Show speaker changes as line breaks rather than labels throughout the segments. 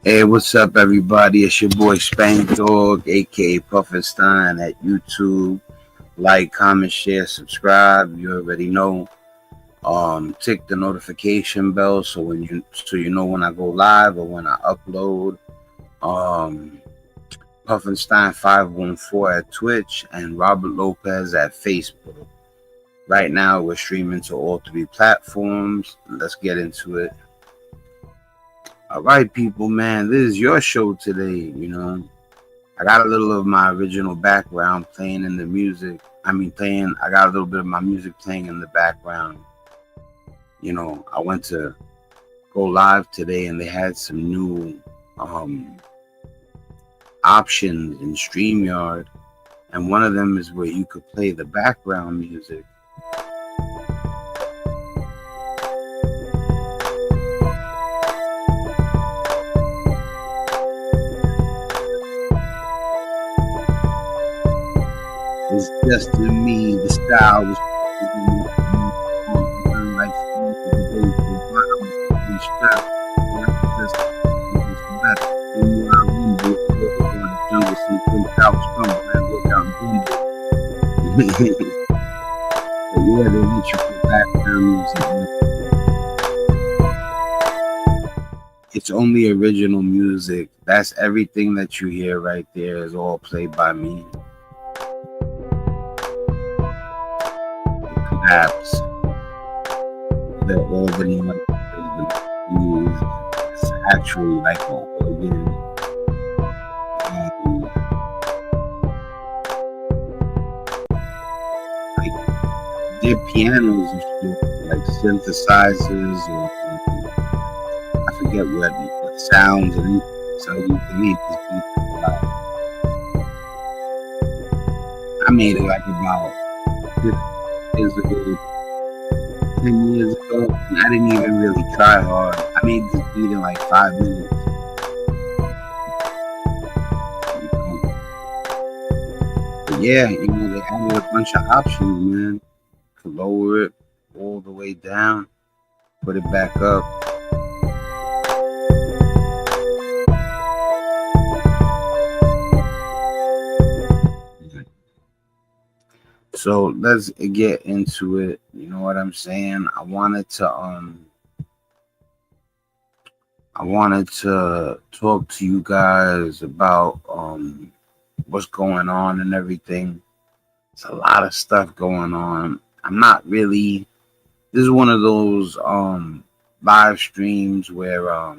Hey, what's up, everybody? It's your boy Spank Dog, aka Pufferstein, at YouTube. Like, comment, share, subscribe. You already know. Tick the notification bell so you know when I go live or when I upload. Um, Pufferstein 514 at Twitch and Robert Lopez at Facebook. Right now, we're streaming to all three platforms. Let's get into it. All right, people, man, this is your show today. I got a little of my original background playing in the music. I got a little bit of my music playing in the background. I went to go live today and they had some new options in StreamYard. And one of them is where you could play the background music. It's just to me, the style was like but yeah, they let you put background music. It's only original music. That's everything that you hear right there is all played by me. Apps. The organ is actually like an organ. Like their pianos and shit, like synthesizers or I forget what sounds and so you can make this beat loud. I made it like about 10 years ago. I didn't even really try hard. I made this beat in like 5 minutes. But yeah, they added a bunch of options, man. To lower it all the way down, put it back up. So let's get into it. You know what I'm saying? I wanted to talk to you guys about what's going on and everything. There's a lot of stuff going on. This is one of those live streams where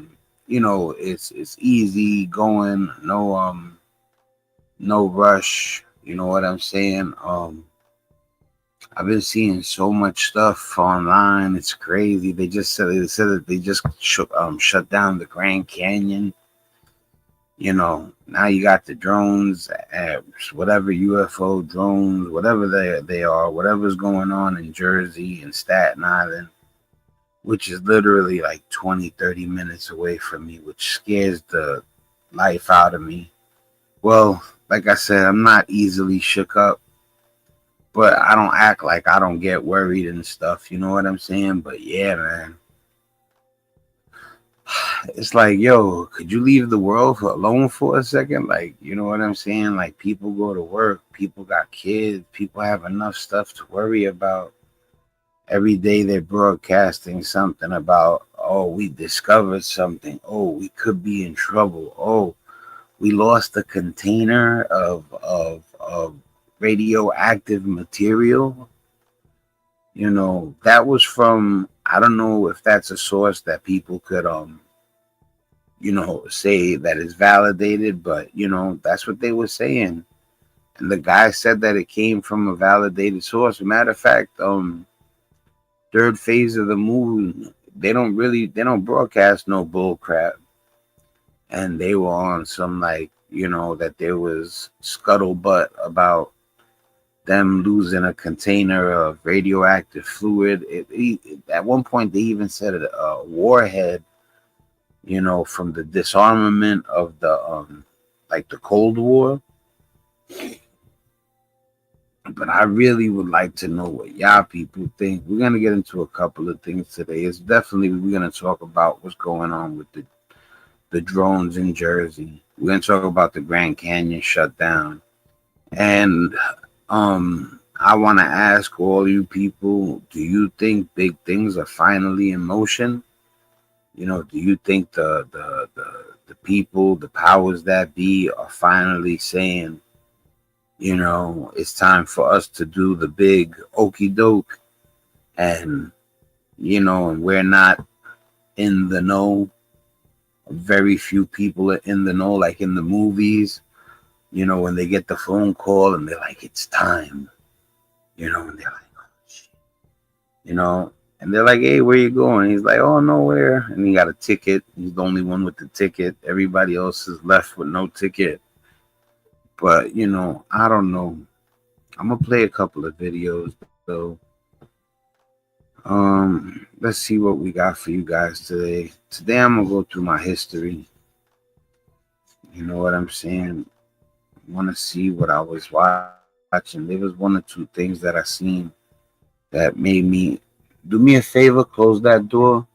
it's easy going, no rush. You know what I'm saying? I've been seeing so much stuff online. It's crazy. They said that they just shut down the Grand Canyon. Now you got the drones, whatever UFO drones, whatever they are, whatever's going on in Jersey and Staten Island, which is literally like 20, 30 minutes away from me, which scares the life out of me. Well, like I said, I'm not easily shook up. But I don't act like I don't get worried and stuff. You know what I'm saying? But yeah, man. It's like, yo, could you leave the world alone for a second? Like, you know what I'm saying? Like, people go to work. People got kids. People have enough stuff to worry about. Every day they're broadcasting something about, oh, we discovered something. Oh, we could be in trouble. Oh, we lost a container of radioactive material. That was from, I don't know if that's a source that people could say that is validated, but that's what they were saying. And the guy said that it came from a validated source. Matter of fact, third phase of the moon, they don't broadcast no bull crap. And they were on some that there was scuttlebutt about them losing a container of radioactive fluid. At one point, they even said a warhead, from the disarmament of the Cold War. But I really would like to know what y'all people think. We're going to get into a couple of things today. It's definitely, we're going to talk about what's going on with the drones in Jersey. We're gonna talk about the Grand Canyon shutdown. And I want to ask all you people, do you think big things are finally in motion? Do you think the people, the powers that be, are finally saying, it's time for us to do the big okey doke, and and we're not in the know. Very few people are in the know, like in the movies. When they get the phone call and they're like, it's time. And they're like, oh, shit. And they're like, hey, where you going? He's like, oh, nowhere. And he got a ticket. He's the only one with the ticket. Everybody else is left with no ticket. But, I don't know. I'm going to play a couple of videos, though. Let's see what we got for you guys today. Today, I'm going to go through my history. You know what I'm saying? I want to see what I was watching. There was one or two things that I seen that made me do me a favor, close that door.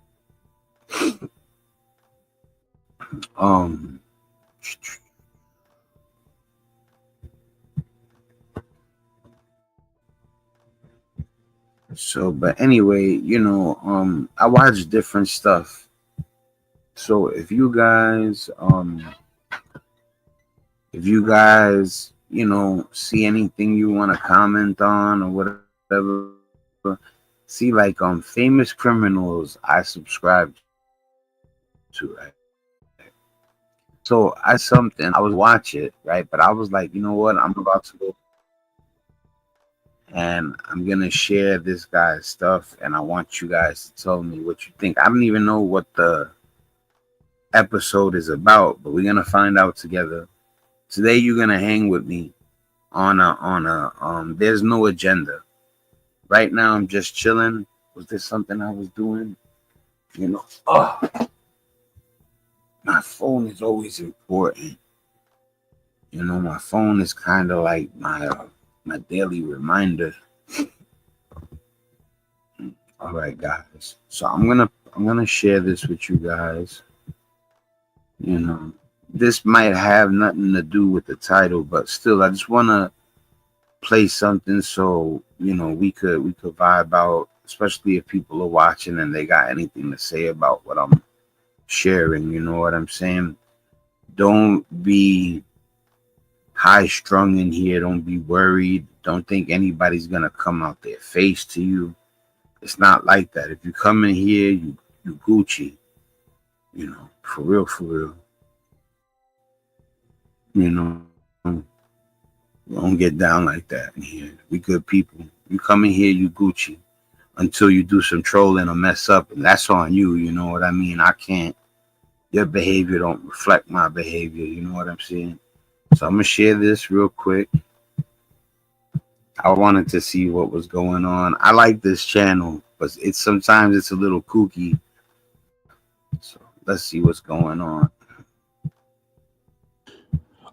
But anyway, I watch different stuff. So if you guys see anything you want to comment on or whatever, see, like famous criminals I subscribe to, right? So I something I was watch it, right? But I was like, you know what? I'm about to go and I'm gonna share this guy's stuff, and I want you guys to tell me what you think. I don't even know what the episode is about, but we're gonna find out together. Today you're gonna hang with me on a there's no agenda. Right now I'm just chilling. Was there something I was doing? My phone is always important. My phone is kind of like my daily reminder. All right, guys. So I'm gonna share this with you guys. This might have nothing to do with the title, but still, I just wanna play something so we could vibe out, especially if people are watching and they got anything to say about what I'm sharing. You know what I'm saying? Don't be high strung in here. Don't be worried. Don't think anybody's gonna come out their face to you. It's not like that. If you come in here, you Gucci. For real, for real. Don't get down like that in here. We good people. You come in here, you Gucci. Until you do some trolling or mess up, and that's on you. You know what I mean? I can't. Your behavior don't reflect my behavior. You know what I'm saying? So I'm gonna share this real quick. I wanted to see what was going on. I like this channel, but sometimes it's a little kooky. So let's see what's going on.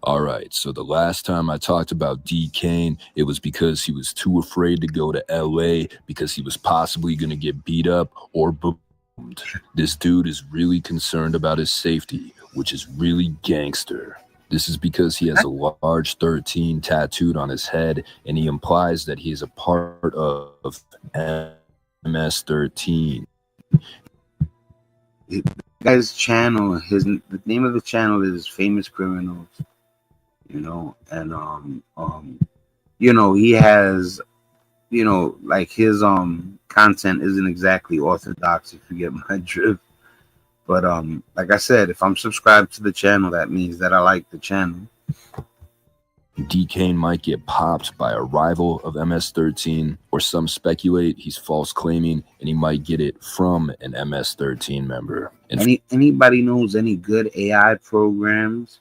All right, so the last time I talked about D. Kane, it was because he was too afraid to go to LA because he was possibly going to get beat up or boomed. This dude is really concerned about his safety, which is really gangster. This is because he has a large 13 tattooed on his head, and he implies that he is a part of MS-13.
The guy's channel, the name of the channel is Famous Criminals. And he has, like his content isn't exactly orthodox, if you get my drift. But like I said, if I'm subscribed to the channel, that means that I like the channel.
D. Kane might get popped by a rival of MS-13, or some speculate he's false claiming and he might get it from an MS-13 member.
Anybody knows any good AI programs,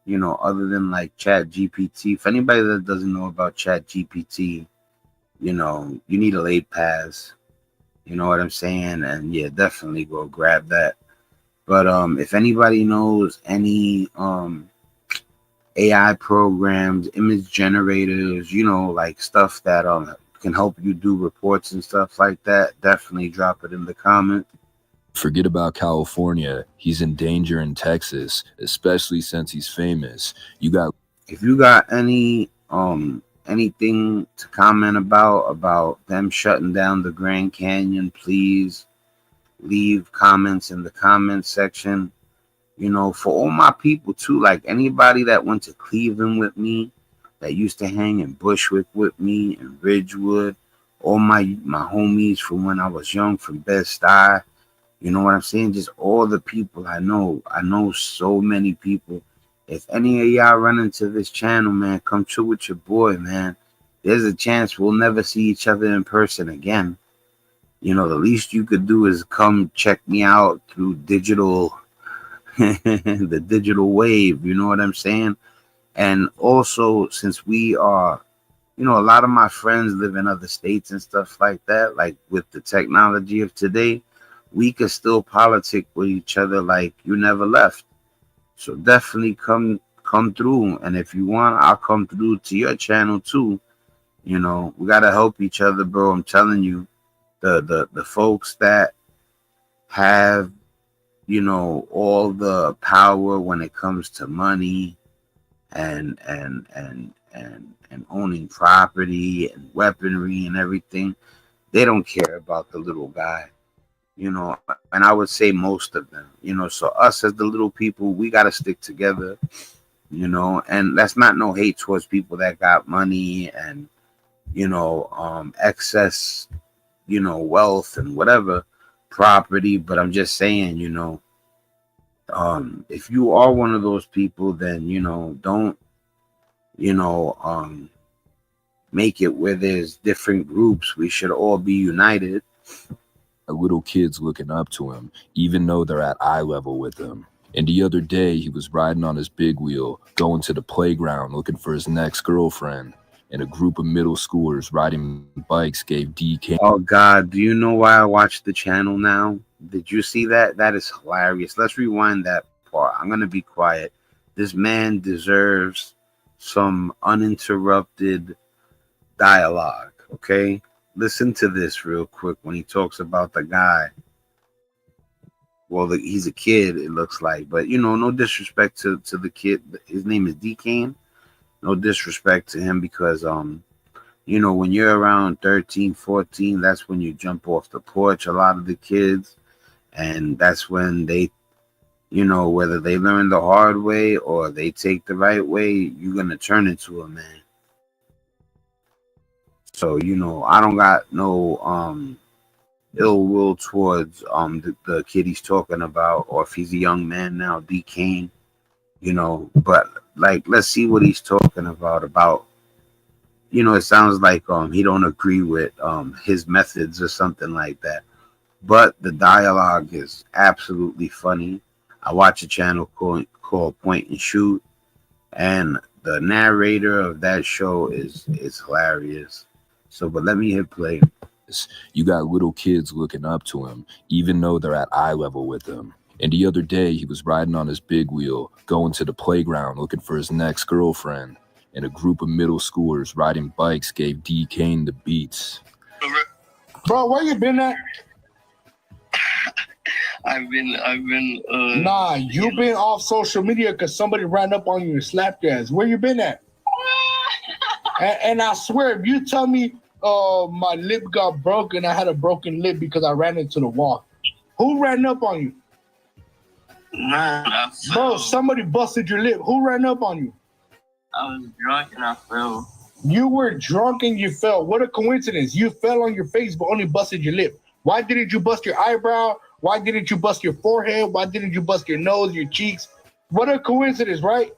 other than like Chat GPT? If anybody that doesn't know about Chat GPT, you need a late pass. You know what I'm saying? And yeah, definitely go grab that. But if anybody knows any AI programs, image generators, like stuff that can help you do reports and stuff like that, definitely drop it in the comments.
Forget about California. He's in danger in Texas, especially since he's famous. You got
If you got anything to comment about them shutting down the Grand Canyon, please leave comments in the comment section. You know, for all my people too, like anybody that went to Cleveland with me, that used to hang in Bushwick with me and Ridgewood, all my homies from when I was young from Bed-Stuy. You know what I'm saying? Just all the people I know. I know so many people. If any of y'all run into this channel, man, come true with your boy, man. There's a chance we'll never see each other in person again. You know, the least you could do is come check me out through digital, the digital wave. You know what I'm saying? And also, since we are, you know, a lot of my friends live in other states and stuff like that, like with the technology of today, we could still politic with each other like you never left. So definitely come through. And if you want, I'll come through to your channel too. You know, we gotta help each other, bro. I'm telling you, the folks that have, you know, all the power when it comes to money and owning property and weaponry and everything, they don't care about the little guy. You know, and I would say most of them, you know, so us as the little people, we got to stick together, you know, and that's not no hate towards people that got money and, you know, excess, you know, wealth and whatever property. But I'm just saying, you know, if you are one of those people, then, you know, don't, you know, make it where there's different groups. We should all be united.
little kids looking up to him, even though they're at eye level with him. And the other day, he was riding on his big wheel, going to the playground looking for his next girlfriend. And a group of middle schoolers riding bikes gave DK.
Oh, God. Do you know why I watch the channel now? Did you see that? That is hilarious. Let's rewind that part. I'm going to be quiet. This man deserves some uninterrupted dialogue, okay? Listen to this real quick when he talks about the guy. Well, he's a kid, it looks like. But, you know, no disrespect to the kid. His name is Talkin. No disrespect to him because, you know, when you're around 13, 14, that's when you jump off the porch, a lot of the kids. And that's when they, you know, whether they learn the hard way or they take the right way, you're going to turn into a man. So, you know, I don't got no ill will towards the kid he's talking about, or if he's a young man now, D. Kane, you know, but like let's see what he's talking about, you know, it sounds like he don't agree with his methods or something like that. But the dialogue is absolutely funny. I watch a channel called Point and Shoot, and the narrator of that show is hilarious. So, but let me hit play.
You got little kids looking up to him, even though they're at eye level with him. And the other day, he was riding on his big wheel, going to the playground looking for his next girlfriend. And a group of middle schoolers riding bikes gave D. Kane the beats.
Bro, where you been at?
I've been.
Nah, you've been off social media because somebody ran up on you and slapped your ass. Where you been at? and I swear, if you tell me my lip got broken, I had a broken lip because I ran into the wall. Who ran up on you?
Man,
Bro, somebody busted your lip. Who ran up on you?
I was drunk and I fell.
You were drunk and you fell. What a coincidence. You fell on your face but only busted your lip. Why didn't you bust your eyebrow? Why didn't you bust your forehead? Why didn't you bust your nose, your cheeks? What a coincidence, right?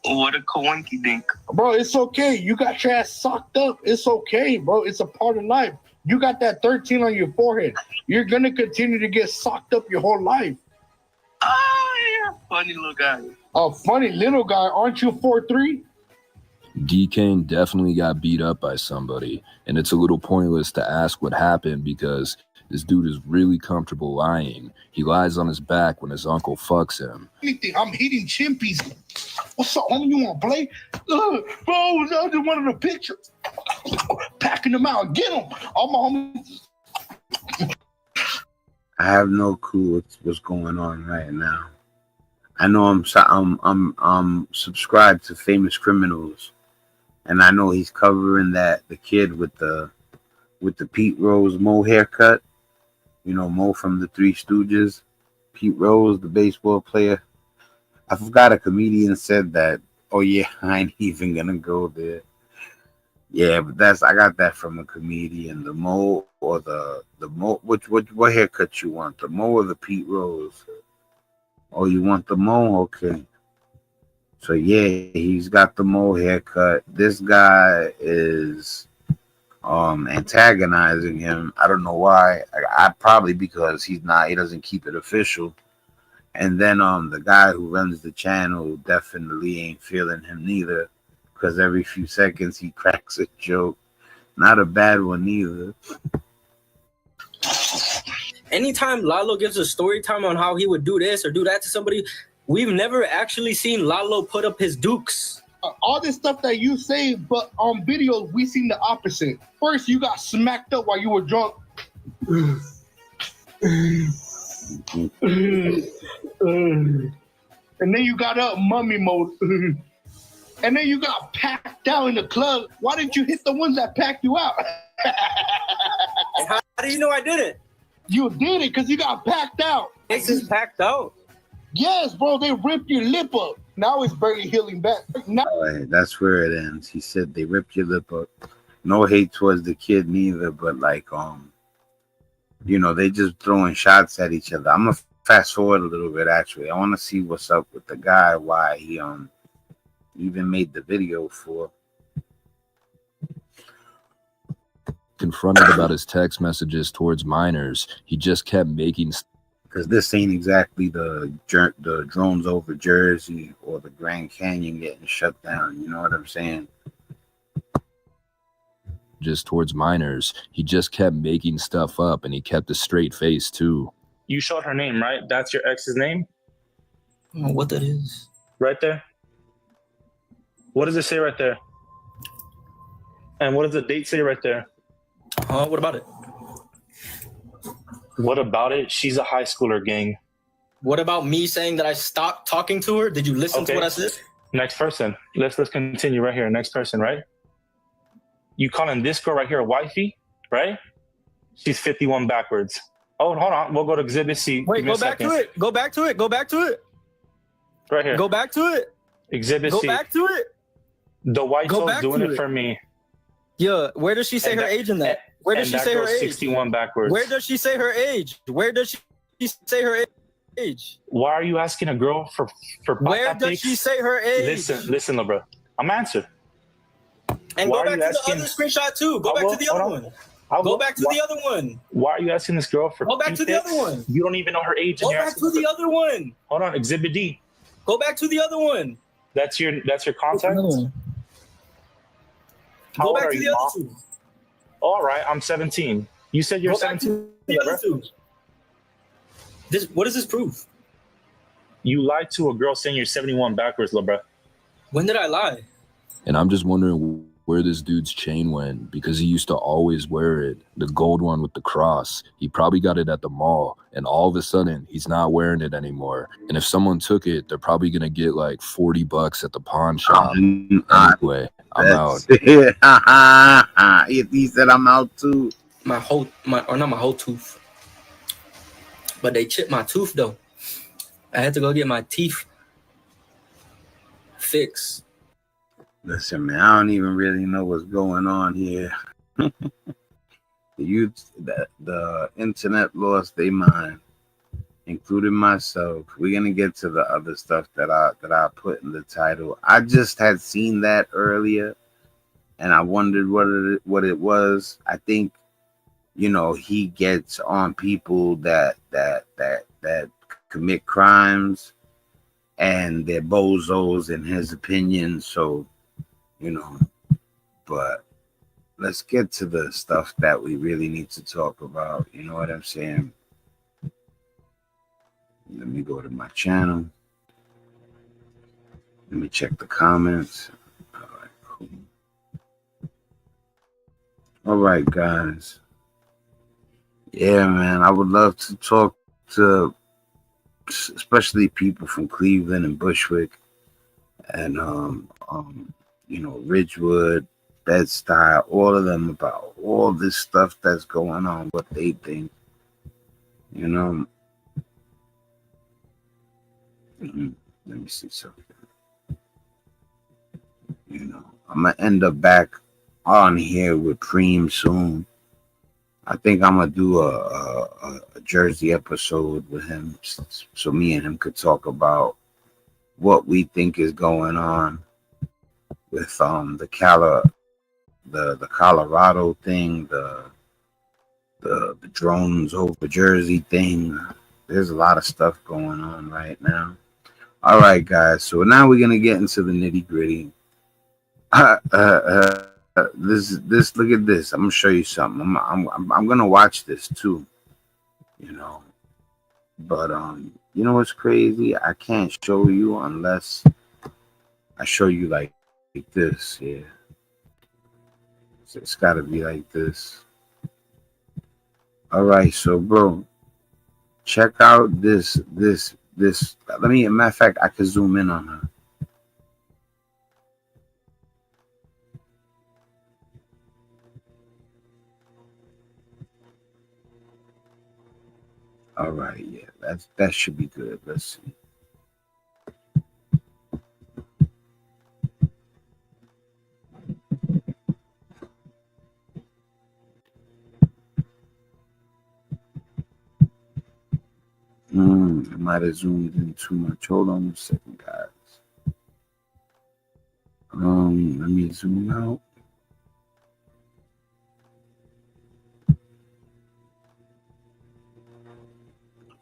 What a coinky dink.
Bro, it's okay. You got your ass socked up. It's okay, bro. It's a part of life. You got that 13 on your forehead. You're going to continue to get socked up your whole life.
Oh, you're a funny little guy.
A funny little guy. Aren't you 4'3"?
D. Kane definitely got beat up by somebody. And it's a little pointless to ask what happened because this dude is really comfortable lying. He lies on his back when his uncle fucks him.
Anything. I'm eating chimpies. What's up, homie? You want to play? Bro, I just wanted a picture. Packing them out. Get them. All my homies.
I have no clue what's going on right now. I know I'm subscribed to Famous Criminals, and I know he's covering that the kid with the Pete Rose Mo haircut. You know, Mo from the Three Stooges. Pete Rose, the baseball player. I forgot a comedian said that. Oh yeah, I ain't even gonna go there. Yeah, but I got that from a comedian. The Mo or the Mo. What haircut you want? The Mo or the Pete Rose? Oh, you want the Mo? Okay. So yeah, he's got the Mo haircut. This guy is antagonizing him. I don't know why. I probably because he doesn't keep it official. And then the guy who runs the channel definitely ain't feeling him neither, because every few seconds he cracks a joke. Not a bad one either.
Anytime Lalo gives a story time on how he would do this or do that to somebody, we've never actually seen Lalo put up his dukes.
All this stuff that you say, but on videos we seen the opposite. First, you got smacked up while you were drunk. And then you got up mummy mode. And then you got packed out in the club. Why didn't you hit the ones that packed you out?
How do you know I did it?
You did it because you got packed out.
This is packed out.
Yes, bro, they ripped your lip up. Now it's barely healing back. Now
That's where it ends. He said they ripped your lip up. No hate towards the kid neither, but like you know, they just throwing shots at each other. I'm gonna fast forward a little bit actually. I want to see what's up with the guy, why he even made the video for.
Confronted about his text messages towards minors, he just kept making.
Because this ain't exactly the drones over Jersey or the Grand Canyon getting shut down. You know what I'm saying?
Just towards minors, he just kept making stuff up, and he kept a straight face too.
You showed her name, right? That's your ex's name?
I don't know what that is.
Right there? What does it say right there? And what does the date say right there?
What about it?
What about it? She's a high schooler, gang.
What about me saying that I stopped talking to her? Did you listen to what I said?
Next person. Let's continue right here. Next person, right? You calling this girl right here a wifey, right? She's 51 backwards. Oh, hold on. We'll go to Exhibit C.
Wait, go back to it. Go back to it. Go back to it.
Right here.
Go back to it.
Exhibit C.
Go back to it.
The white soul's doing it for me.
Yeah, where does she say her age in that? Where does she say her age?
61 backwards.
Where does she say her age? Where does she say her age?
Why are you asking a girl for
where does she say her age?
Listen, little bro. I'm answer.
And go back to the other screenshot too. Go back to the other one. Go back to the other one.
Why are you asking this girl for?
Go back to the other one.
You don't even know her age.
Go back to the other one.
Hold on, Exhibit D.
Go back to the other one.
That's your contact.
Go back to the other two.
All right, I'm 17. You said you're 17.
The other two. What does this prove?
You lied to a girl saying you're 71 backwards, little bro.
When did I lie?
And I'm just wondering where this dude's chain went, because he used to always wear it, the gold one with the cross. He probably got it at the mall, and all of a sudden he's not wearing it anymore. And if someone took it, they're probably gonna get like $40 at the pawn shop. Anyway, I'm out.
He said I'm out too.
Not my whole tooth, but they chipped my tooth though. I had to go get my teeth fixed.
Listen, man, I don't even really know what's going on here. The internet lost their mind, including myself. We're gonna get to the other stuff that I put in the title. I just had seen that earlier, and I wondered what it was. I think, you know, he gets on people that commit crimes, and they're bozos in his opinion. So, you know, but let's get to the stuff that we really need to talk about. You know what I'm saying? Let me go to my channel. Let me check the comments. All right, cool. All right, guys. Yeah, man. I would love to talk to especially people from Cleveland and Bushwick and Ridgewood, Bed-Stuy, all of them about all this stuff that's going on, what they think. You know, let me see something. I'm gonna end up back on here with Preem soon. I think I'm gonna do a Jersey episode with him, so me and him could talk about what we think is going on with the Colorado thing, the drones over Jersey thing. There's a lot of stuff going on right now. All right, guys. So now we're gonna get into the nitty gritty. This. Look at this. I'm gonna show you something. I'm gonna watch this too. You know, but you know what's crazy? I can't show you unless I show you like this. Yeah, so it's got to be like this. All right, so bro, check out this. Let me. Matter of fact, I could zoom in on her. All right, yeah, that should be good. Let's see. I might have zoomed in too much. Hold on a second, guys. Let me zoom out.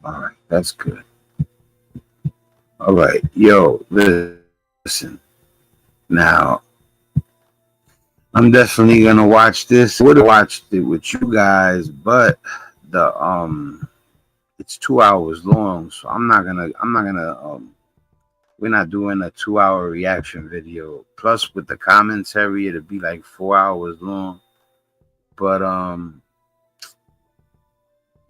All right, that's good. All right, yo, listen. Now, I'm definitely gonna watch this. Would have watched it with you guys, but the it's 2 hours long, so we're not doing a 2 hour reaction video. Plus, with the commentary, it'll be like 4 hours long. But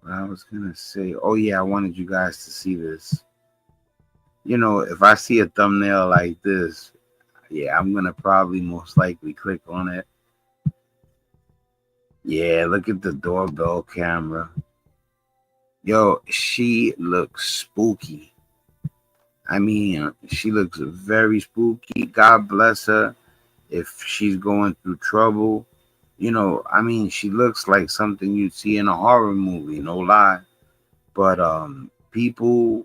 what I was gonna say, oh yeah, I wanted you guys to see this. If I see a thumbnail like this, yeah, I'm gonna probably most likely click on it. Yeah, look at the doorbell camera. Yo, she looks spooky. I mean, she looks very spooky. God bless her if she's going through trouble. I mean, she looks like something you'd see in a horror movie, no lie. But people,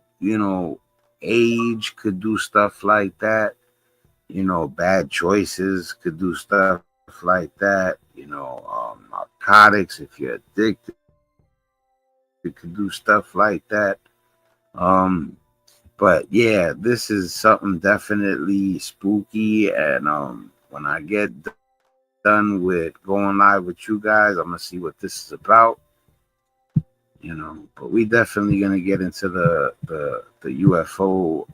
age could do stuff like that. Bad choices could do stuff like that. Narcotics, if you're addicted, it could do stuff like that. But yeah, this is something definitely spooky. And when I get done with going live with you guys, I'm gonna see what this is about. But we definitely gonna get into the UFO.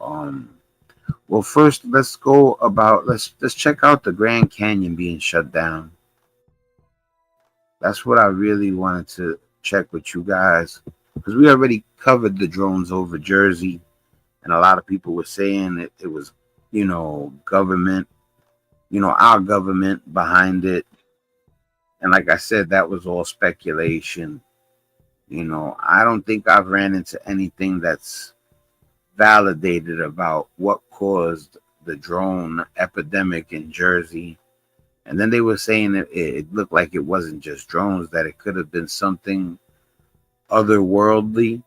Well, first let's check out the Grand Canyon being shut down. That's what I really wanted to check with you guys, because we already covered the drones over Jersey, and a lot of people were saying it was, government, our government behind it. And like I said, that was all speculation. I don't think I've ran into anything that's validated about what caused the drone epidemic in Jersey. And then they were saying that it looked like it wasn't just drones, that it could have been something otherworldly,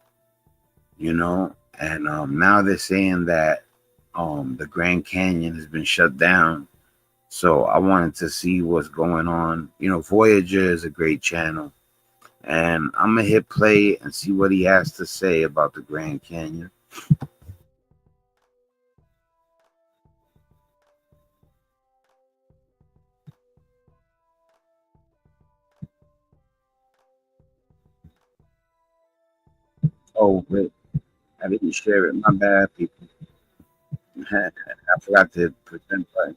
And now they're saying that the Grand Canyon has been shut down. So I wanted to see what's going on. Voyager is a great channel. And I'm going to hit play and see what he has to say about the Grand Canyon. Oh, wait. I didn't share it. My bad, people. I forgot to pretend play.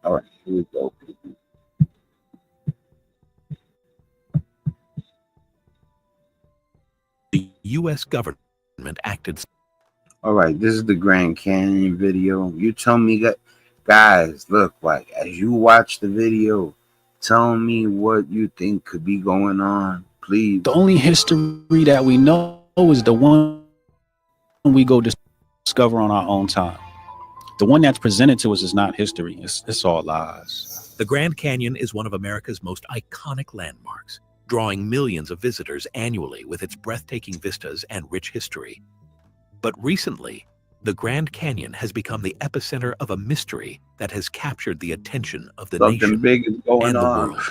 All right, here we go, people.
U.S. government acted.
All right, this is the Grand Canyon video. You tell me, guys, look, like, as you watch the video, tell me what you think could be going on, please.
The only history that we know is the one we go discover on our own time. The one that's presented to us is not history. It's all lies.
The Grand Canyon is one of America's most iconic landmarks, drawing millions of visitors annually with its breathtaking vistas and rich history. But recently, the Grand Canyon has become the epicenter of a mystery that has captured the attention of the nation
big is going
and the
on.
world.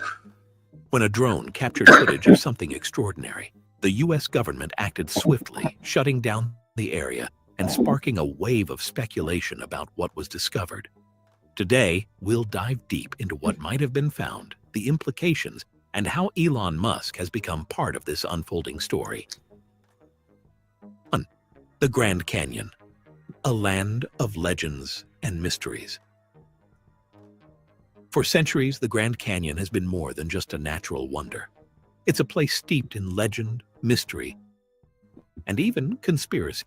When a drone captured footage of something extraordinary, the U.S. government acted swiftly, shutting down the area and sparking a wave of speculation about what was discovered. Today, we'll dive deep into what might have been found, the implications, and how Elon Musk has become part of this unfolding story. 1. The Grand Canyon, a land of legends and mysteries. For centuries, the Grand Canyon has been more than just a natural wonder. It's a place steeped in legend, mystery, and even conspiracy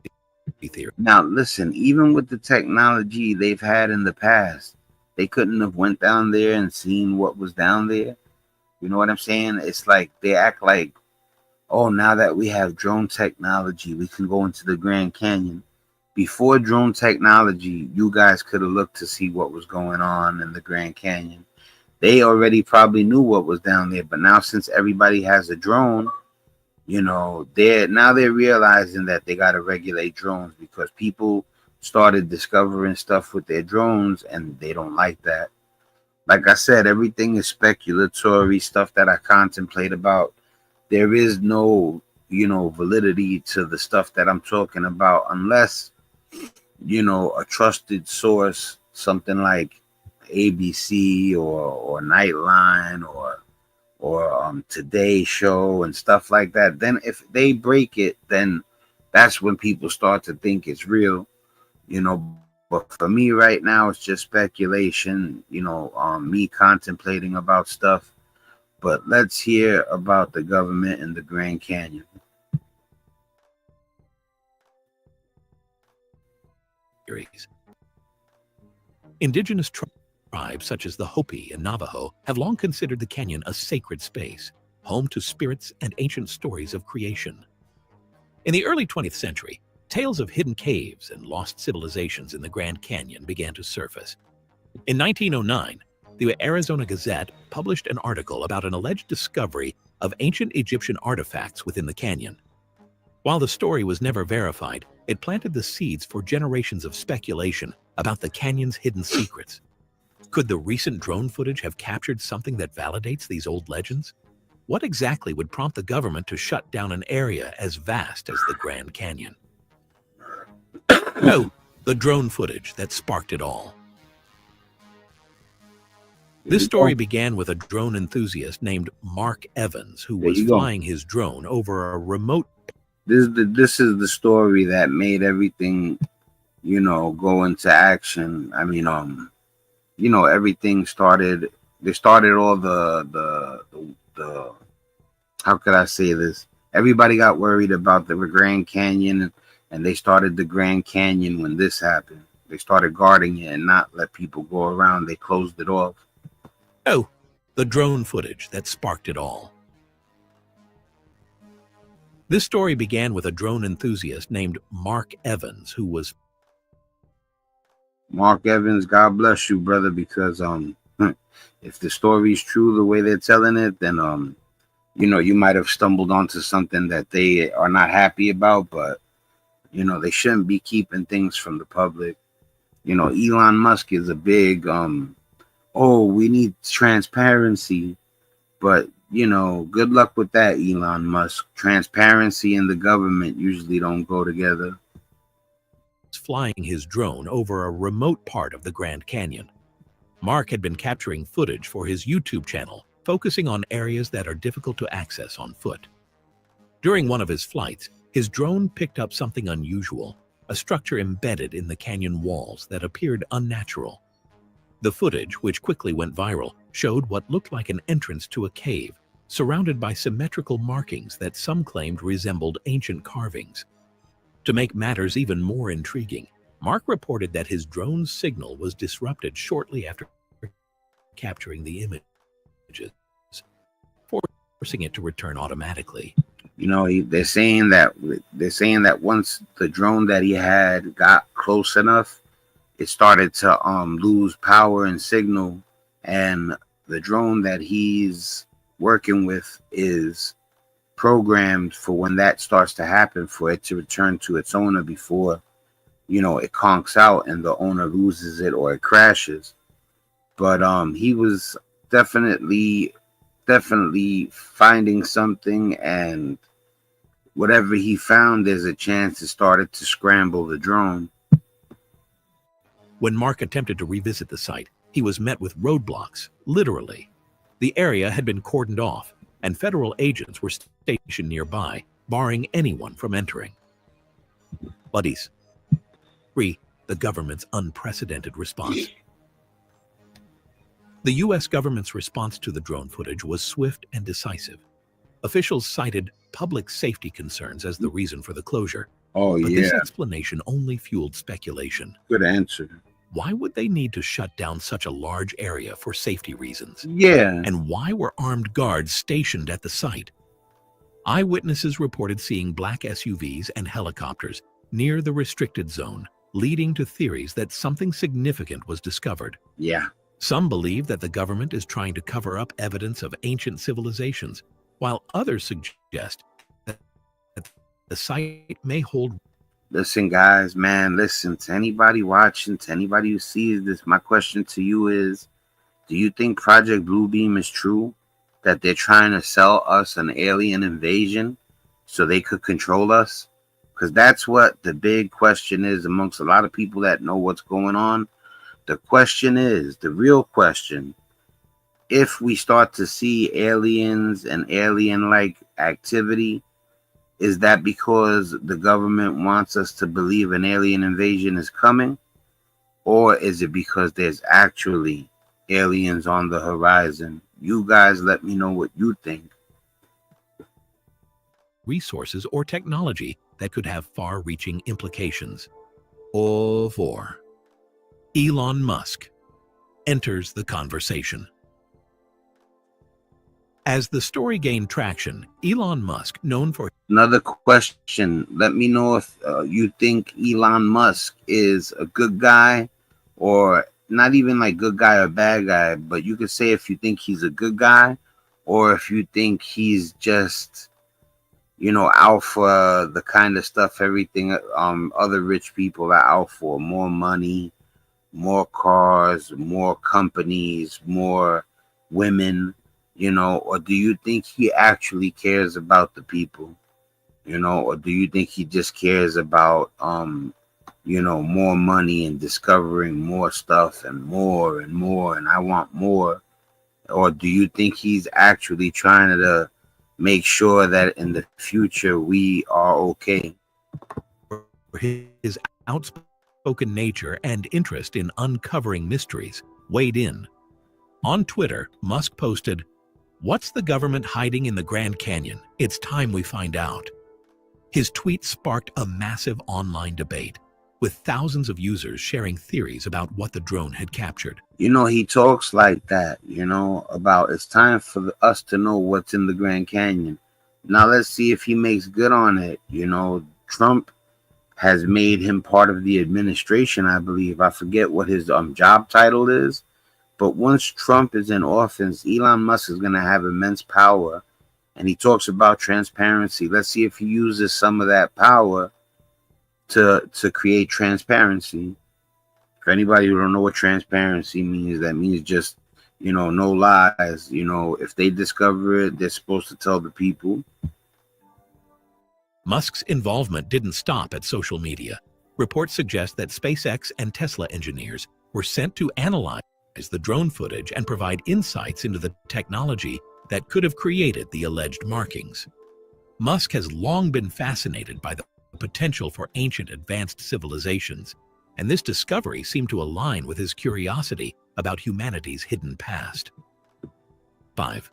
theory.
Now, listen, even with the technology they've had in the past, they couldn't have went down there and seen what was down there. You know what I'm saying? It's like they act like, oh, now that we have drone technology, we can go into the Grand Canyon. Before drone technology, you guys could have looked to see what was going on in the Grand Canyon. They already probably knew what was down there, but now since everybody has a drone, you know, they're realizing that they got to regulate drones because people started discovering stuff with their drones and they don't like that. Like I said, everything is speculatory stuff that I contemplate about. There is no, you know, validity to the stuff that I'm talking about unless, you know, a trusted source, something like ABC or Nightline or Today Show and stuff like that. Then if they break it, then that's when people start to think it's real, you know. But for me right now, it's just speculation, you know, me contemplating about stuff. But let's hear about the government and the Grand Canyon.
Indigenous tribes such as the Hopi and Navajo have long considered the canyon a sacred space, home to spirits and ancient stories of creation. In the early 20th century, tales of hidden caves and lost civilizations in the Grand Canyon began to surface. In 1909, the Arizona Gazette published an article about an alleged discovery of ancient Egyptian artifacts within the canyon. While the story was never verified, it planted the seeds for generations of speculation about the canyon's hidden secrets. Could the recent drone footage have captured something that validates these old legends? What exactly would prompt the government to shut down an area as vast as the Grand Canyon? Oh, the drone footage that sparked it all. This story began with a drone enthusiast named Mark Evans, who was flying his drone over a remote.
This is the story that made everything, you know, go into action. I mean, you know, everything started. They started all the how could I say this? Everybody got worried about the Grand Canyon, and they started the Grand Canyon when this happened. They started guarding it and not let people go around. They closed it off.
Oh, the drone footage that sparked it all. This story began with a drone enthusiast named Mark Evans, who was.
Mark Evans, God bless you, brother, because if the story is true the way they're telling it, then you know, you might have stumbled onto something that they are not happy about, but you know, they shouldn't be keeping things from the public. You know, Elon Musk is a big oh, we need transparency, but you know, good luck with that, Elon Musk. Transparency and the government usually don't go together.
Flying his drone over a remote part of the Grand Canyon. Mark had been capturing footage for his YouTube channel, focusing on areas that are difficult to access on foot. During one of his flights, his drone picked up something unusual, a structure embedded in the canyon walls that appeared unnatural. The footage, which quickly went viral, showed what looked like an entrance to a cave, surrounded by symmetrical markings that some claimed resembled ancient carvings. To make matters even more intriguing, Mark reported that his drone's signal was disrupted shortly after capturing the images, forcing it to return automatically.
You know, they're saying that once the drone that he had got close enough, it started to lose power and signal, and the drone that he's working with is programmed for when that starts to happen for it to return to its owner before, you know, it conks out and the owner loses it or it crashes. But he was definitely finding something, and whatever he found, there's a chance it started to scramble the drone.
When Mark attempted to revisit the site, he was met with roadblocks, literally. The area had been cordoned off, and federal agents were stationed nearby, barring anyone from entering. Buddies. 3. The government's unprecedented response. The U.S. government's response to the drone footage was swift and decisive. Officials cited public safety concerns as the reason for the closure.
Oh,
but
yeah.
this explanation only fueled speculation.
Good answer.
Why would they need to shut down such a large area for safety reasons?
Yeah.
And why were armed guards stationed at the site? Eyewitnesses reported seeing black SUVs and helicopters near the restricted zone, leading to theories that something significant was discovered.
Yeah.
Some believe that the government is trying to cover up evidence of ancient civilizations, while others suggest that the site may hold.
Listen, guys, man, listen, to anybody watching, to anybody who sees this, my question to you is, do you think Project Bluebeam is true? That they're trying to sell us an alien invasion so they could control us? Because that's what the big question is amongst a lot of people that know what's going on. The question is, the real question, if we start to see aliens and alien-like activity, is that because the government wants us to believe an alien invasion is coming? Or is it because there's actually aliens on the horizon? You guys let me know what you think.
Resources or technology that could have far-reaching implications. Or 4. Elon Musk enters the conversation. As the story gained traction, Elon Musk, known for...
Another question. Let me know if you think Elon Musk is a good guy, or not even like good guy or bad guy, but you could say if you think he's a good guy, or if you think he's just, you know, out for the kind of stuff everything other rich people are out for: more money, more cars, more companies, more women, you know. Or do you think he actually cares about the people, you know? Or do you think he just cares about you know, more money and discovering more stuff and more and more, and I want more? Or do you think he's actually trying to make sure that in the future we are okay?
His outspoken nature and interest in uncovering mysteries weighed in. On Twitter, Musk posted, "What's the government hiding in the Grand Canyon? It's time we find out." His tweet sparked a massive online debate, with thousands of users sharing theories about what the drone had captured.
You know, he talks like that, you know, about it's time for us to know what's in the Grand Canyon. Now let's see if he makes good on it. You know, Trump has made him part of the administration, I believe. I forget what his job title is. But once Trump is in office, Elon Musk is going to have immense power. And he talks about transparency. Let's see if he uses some of that power to create transparency. For anybody who don't know what transparency means, that means just, you know, no lies. You know, if they discover it, they're supposed to tell the people.
Musk's involvement didn't stop at social media. Reports suggest that SpaceX and Tesla engineers were sent to analyze the drone footage and provide insights into the technology that could have created the alleged markings. Musk has long been fascinated by the potential for ancient advanced civilizations, and this discovery seemed to align with his curiosity about humanity's hidden past. 5.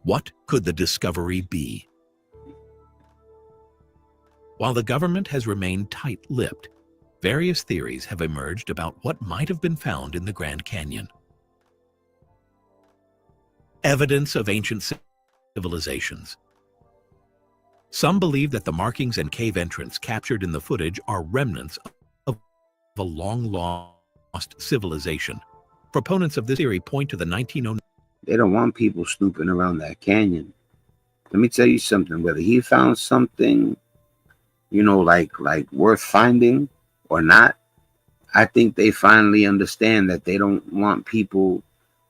What could the discovery be? While the government has remained tight-lipped, various theories have emerged about what might have been found in the Grand Canyon. Evidence of ancient civilizations. Some believe that the markings and cave entrance captured in the footage are remnants of a long-lost civilization. Proponents of this theory point to the 1909.
They don't want people snooping around that canyon. Let me tell you something. Whether he found something, like worth finding or not, I think they finally understand that they don't want people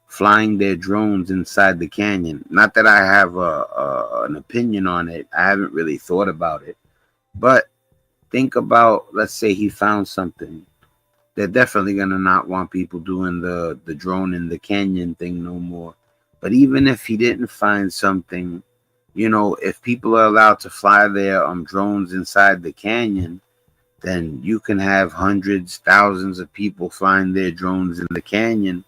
flying their drones inside the canyon. Not that I have an opinion on it. I haven't really thought about it. But think about, let's say he found something. They're definitely going to not want people doing the drone in the canyon thing no more. But even if he didn't find something, if people are allowed to fly their drones inside the canyon, then you can have hundreds, thousands of people flying their drones in the canyon.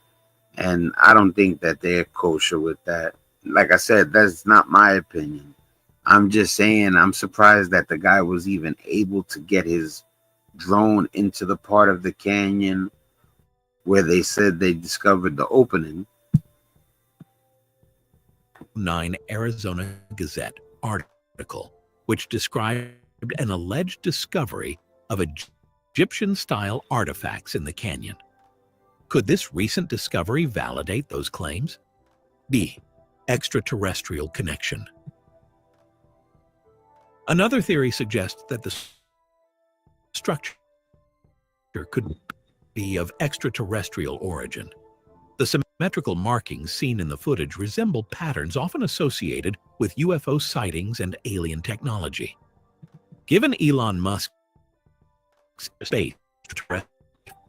And I don't think that they're kosher with that. Like I said, that's not my opinion. I'm just saying I'm surprised that the guy was even able to get his drone into the part of the canyon where they said they discovered the opening.
9 Arizona Gazette article, which described an alleged discovery of Egyptian-style artifacts in the canyon. Could this recent discovery validate those claims? B. Extraterrestrial connection. Another theory suggests that the structure could be of extraterrestrial origin. The symmetrical markings seen in the footage resemble patterns often associated with UFO sightings and alien technology. Given Elon Musk's space,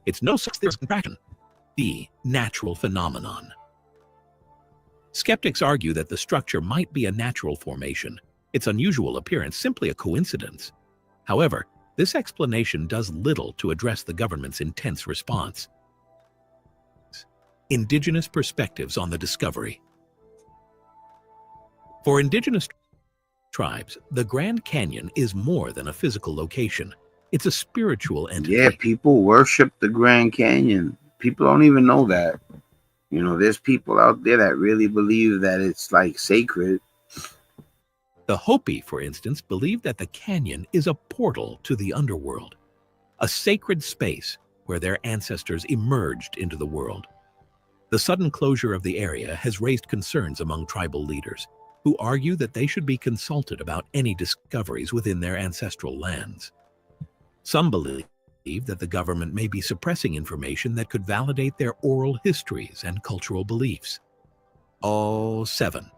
it's no such thing as contraction. The natural phenomenon. Skeptics argue that the structure might be a natural formation, its unusual appearance simply a coincidence. However, this explanation does little to address the government's intense response. Indigenous perspectives on the discovery. For indigenous tribes, the Grand Canyon is more than a physical location. It's a spiritual entity.
Yeah, people worship the Grand Canyon. People don't even know that. There's people out there that really believe that it's like sacred.
The Hopi, for instance, believe that the canyon is a portal to the underworld, a sacred space where their ancestors emerged into the world. The sudden closure of the area has raised concerns among tribal leaders, who argue that they should be consulted about any discoveries within their ancestral lands. Some believe that the government may be suppressing information that could validate their oral histories and cultural beliefs. 7.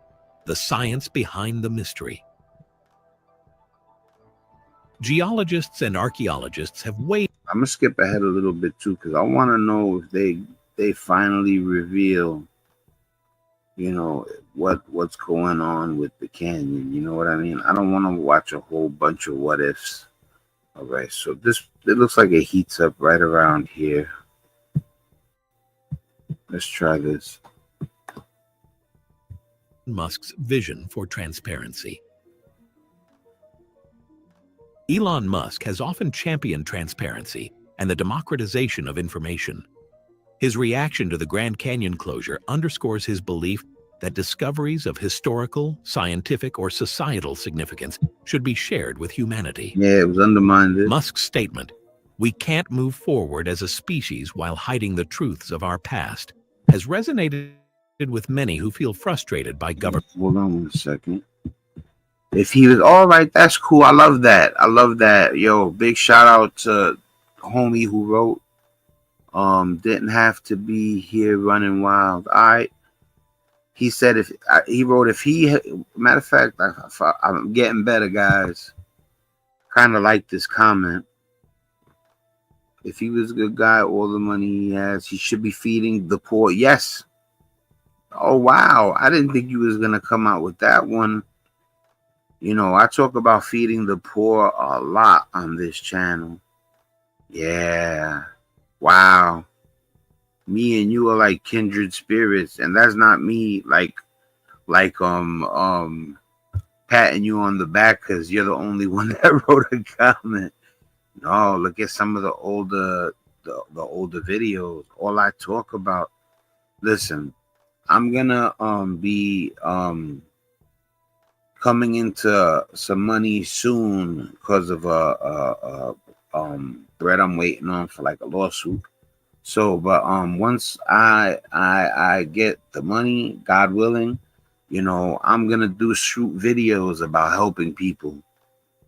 The science behind the mystery. Geologists and archaeologists have weighed.
I'm going to skip ahead a little bit too, because I want to know if they finally reveal, what's going on with the canyon. You know what I mean? I don't want to watch a whole bunch of what ifs. All right, so it looks like it heats up right around here. Let's try this.
Musk's vision for transparency. Elon Musk has often championed transparency and the democratization of information. His reaction to the Grand Canyon closure underscores his belief that discoveries of historical, scientific, or societal significance should be shared with humanity.
Yeah, it was undermined.
Musk's statement, "We can't move forward as a species while hiding the truths of our past," has resonated with many who feel frustrated by government.
Hold on 1 second. If he was all right, that's cool. I love that. Yo, big shout out to homie who wrote. Didn't have to be here running wild. All right. He said matter of fact, I'm getting better, guys. Kind of like this comment. If he was a good guy, all the money he has, he should be feeding the poor. Yes. Oh, wow. I didn't think you was going to come out with that one. I talk about feeding the poor a lot on this channel. Yeah. Wow. Me and you are like kindred spirits. And that's not me like like patting you on the back because you're the only one that wrote a comment. No, look at some of the older older videos. All I talk about. Listen, I'm gonna be coming into some money soon because of threat I'm waiting on for like a lawsuit. So, but once I get the money, God willing, you know, I'm gonna do shoot videos about helping people.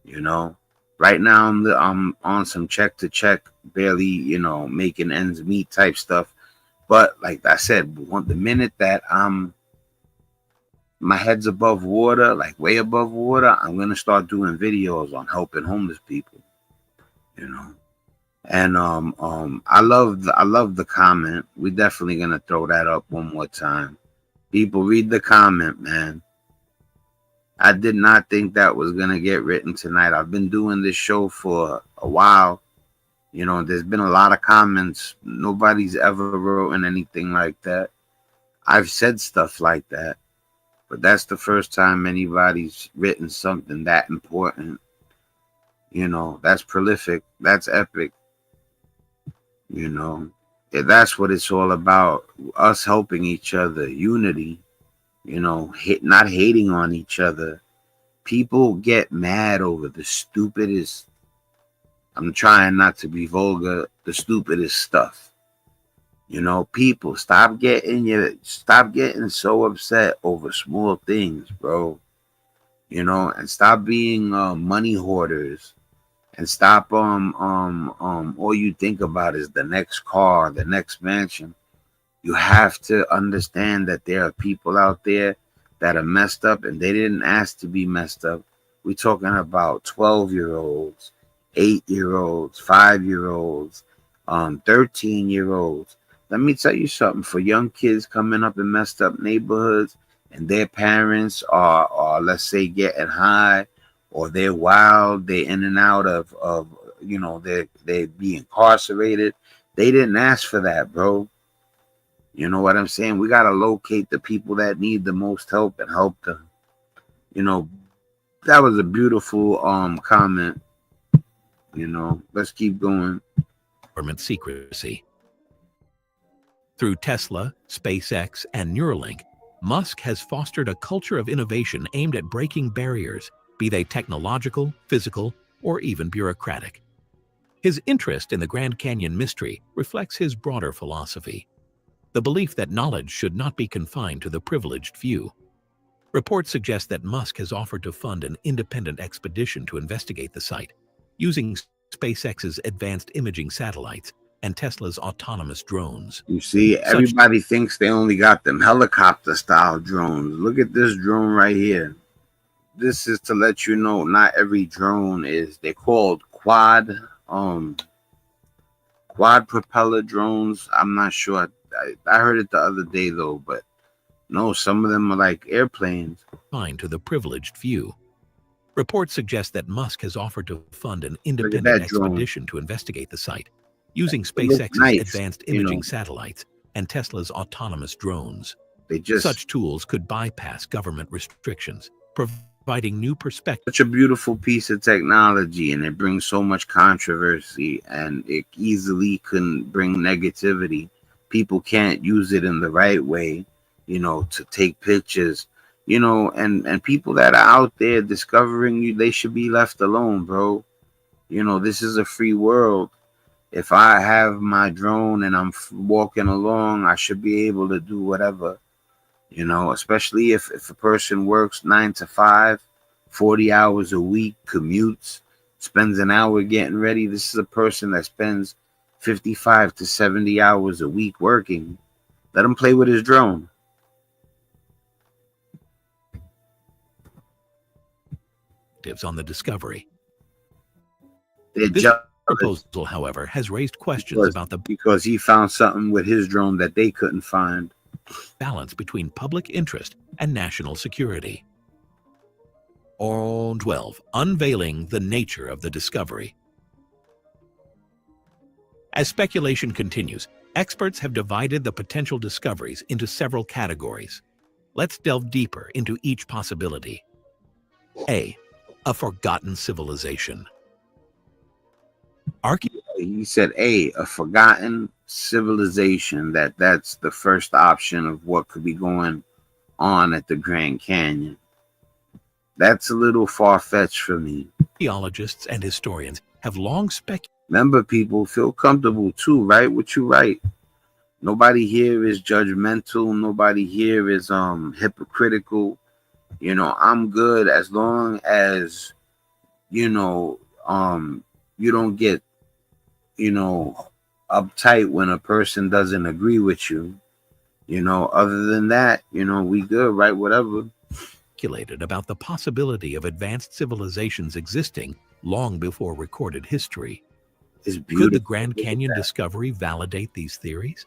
You know, right now I'm on some check to check, barely, you know, making ends meet type stuff. But like I said, the minute that my head's above water, like way above water, I'm gonna start doing videos on helping homeless people. You know, and I love the comment. We definitely gonna throw that up one more time. People, read the comment, man. I did not think that was gonna get written tonight. I've been doing this show for a while. You know, there's been a lot of comments. Nobody's ever written anything like that. I've said stuff like that, but that's the first time anybody's written something that important. You know, that's prolific. That's epic. You know, that's what it's all about. Us helping each other, unity. You know, not hating on each other. People get mad over the stupidest. I'm trying not to be vulgar. The stupidest stuff. You know, people stop getting so upset over small things, bro. You know, and stop being money hoarders, and stop all you think about is the next car, the next mansion. You have to understand that there are people out there that are messed up and they didn't ask to be messed up. We're talking about 12-year-olds, 8-year-olds, 5-year-olds, 13-year-olds. Let me tell you something. For young kids coming up in messed up neighborhoods and their parents are let's say, getting high, or they're wild, they're in and out of you know, they be incarcerated. They didn't ask for that, bro. You know what I'm saying? We got to locate the people that need the most help and help them. You know, that was a beautiful comment. You know, let's keep going.
Government secrecy. Through Tesla, SpaceX, and Neuralink, Musk has fostered a culture of innovation aimed at breaking barriers, be they technological, physical, or even bureaucratic. His interest in the Grand Canyon mystery reflects his broader philosophy, the belief that knowledge should not be confined to the privileged few. Reports suggest that Musk has offered to fund an independent expedition to investigate the site, using SpaceX's advanced imaging satellites and Tesla's autonomous drones.
You see, everybody thinks they only got them helicopter-style drones. Look at this drone right here. This is to let you know not every drone is. They're called quad propeller drones. I'm not sure. I heard it the other day though, but no, some of them are like airplanes.
Fine to the privileged few. Reports suggest that Musk has offered to fund an independent expedition to investigate the site, using SpaceX's advanced imaging satellites and Tesla's autonomous drones. Such tools could bypass government restrictions, providing new perspectives.
Such a beautiful piece of technology, and it brings so much controversy, and it easily can bring negativity. People can't use it in the right way, you know, to take pictures, you know, and people that are out there discovering you, they should be left alone, bro. You know, this is a free world. If I have my drone and I'm walking along, I should be able to do whatever, you know, especially if a person works 9 to 5, 40 hours a week, commutes, spends an hour getting ready. This is a person that spends 55 to 70 hours a week working. Let him play with his drone.
On the discovery.
This
proposal, however, has raised questions
because he found something with his drone that they couldn't find.
Balance between public interest and national security. On 12, unveiling the nature of the discovery. As speculation continues, experts have divided the potential discoveries into several categories. Let's delve deeper into each possibility. A. A forgotten civilization.
He said a forgotten civilization. That's the first option of what could be going on at the Grand Canyon. That's a little far-fetched for me.
Archaeologists and historians have long speculated.
Remember, people, feel comfortable too, right? What you write. Nobody here is judgmental. Nobody here is hypocritical. You know, I'm good as long as, you know, you don't get, you know, uptight when a person doesn't agree with you. You know, other than that, you know, we good, right? Whatever.
About the possibility of advanced civilizations existing long before recorded history. Could the Grand Canyon discovery validate these theories?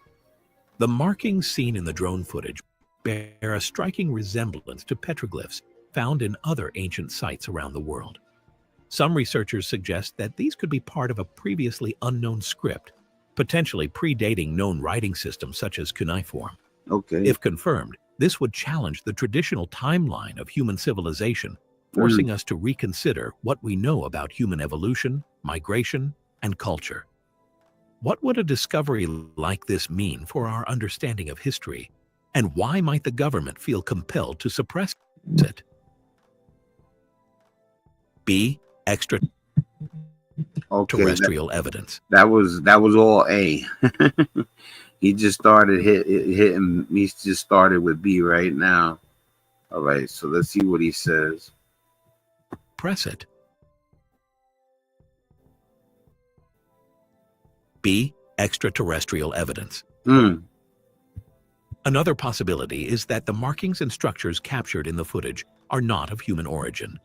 The markings seen in the drone footage bear a striking resemblance to petroglyphs found in other ancient sites around the world. Some researchers suggest that these could be part of a previously unknown script, potentially predating known writing systems such as cuneiform.
Okay.
If confirmed, this would challenge the traditional timeline of human civilization, forcing us to reconsider what we know about human evolution, migration, and culture. What would a discovery like this mean for our understanding of history? And why might the government feel compelled to suppress it? B. Extraterrestrial evidence.
That was all A. He just started hitting. He just started with B right now. All right, so let's see what he says.
Press it. B. Extraterrestrial evidence. Another possibility is that the markings and structures captured in the footage are not of human origin.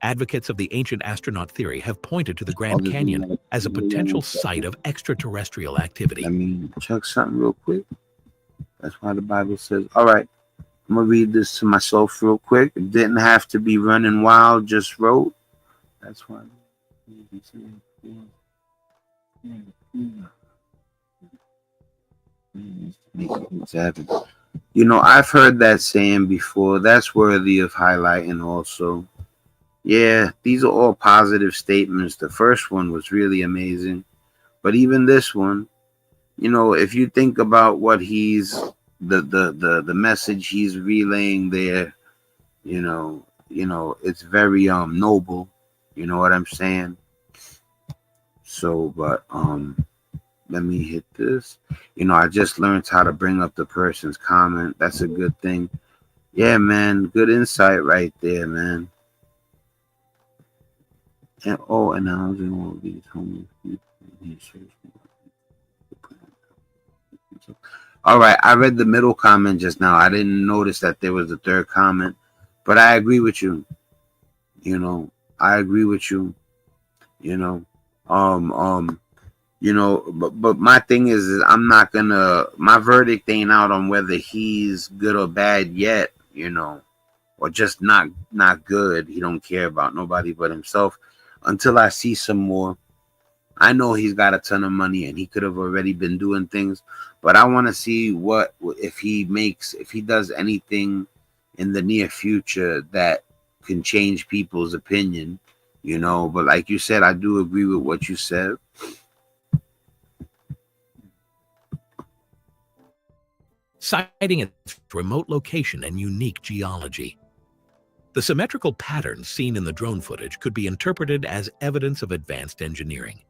Advocates of the ancient astronaut theory have pointed to the Grand Canyon as a potential site of extraterrestrial activity.
Let me check something real quick. That's why the Bible says, all right, I'm going to read this to myself real quick. It didn't have to be running wild, just wrote. That's why. You know, I've heard that saying before. That's worthy of highlighting also. Yeah, these are all positive statements. The first one was really amazing. But even this one, you know, if you think about what he's the message he's relaying there, you know, it's very noble. You know what I'm saying? So, but let me hit this. You know, I just learned how to bring up the person's comment. That's a good thing. Yeah, man, good insight right there, man. And and I was in all these homeless people. All right, I read the middle comment just now. I didn't notice that there was a third comment, but I agree with you. You know, I agree with you. You know, you know, but my thing is I'm not gonna. My verdict ain't out on whether he's good or bad yet. You know, or just not good. He don't care about nobody but himself. Until I see some more. I know he's got a ton of money and he could have already been doing things, but I want to see if he does anything in the near future that can change people's opinion, you know. But like you said, I do agree with what you said.
Citing its remote location and unique geology. The symmetrical patterns seen in the drone footage could be interpreted as evidence of advanced engineering.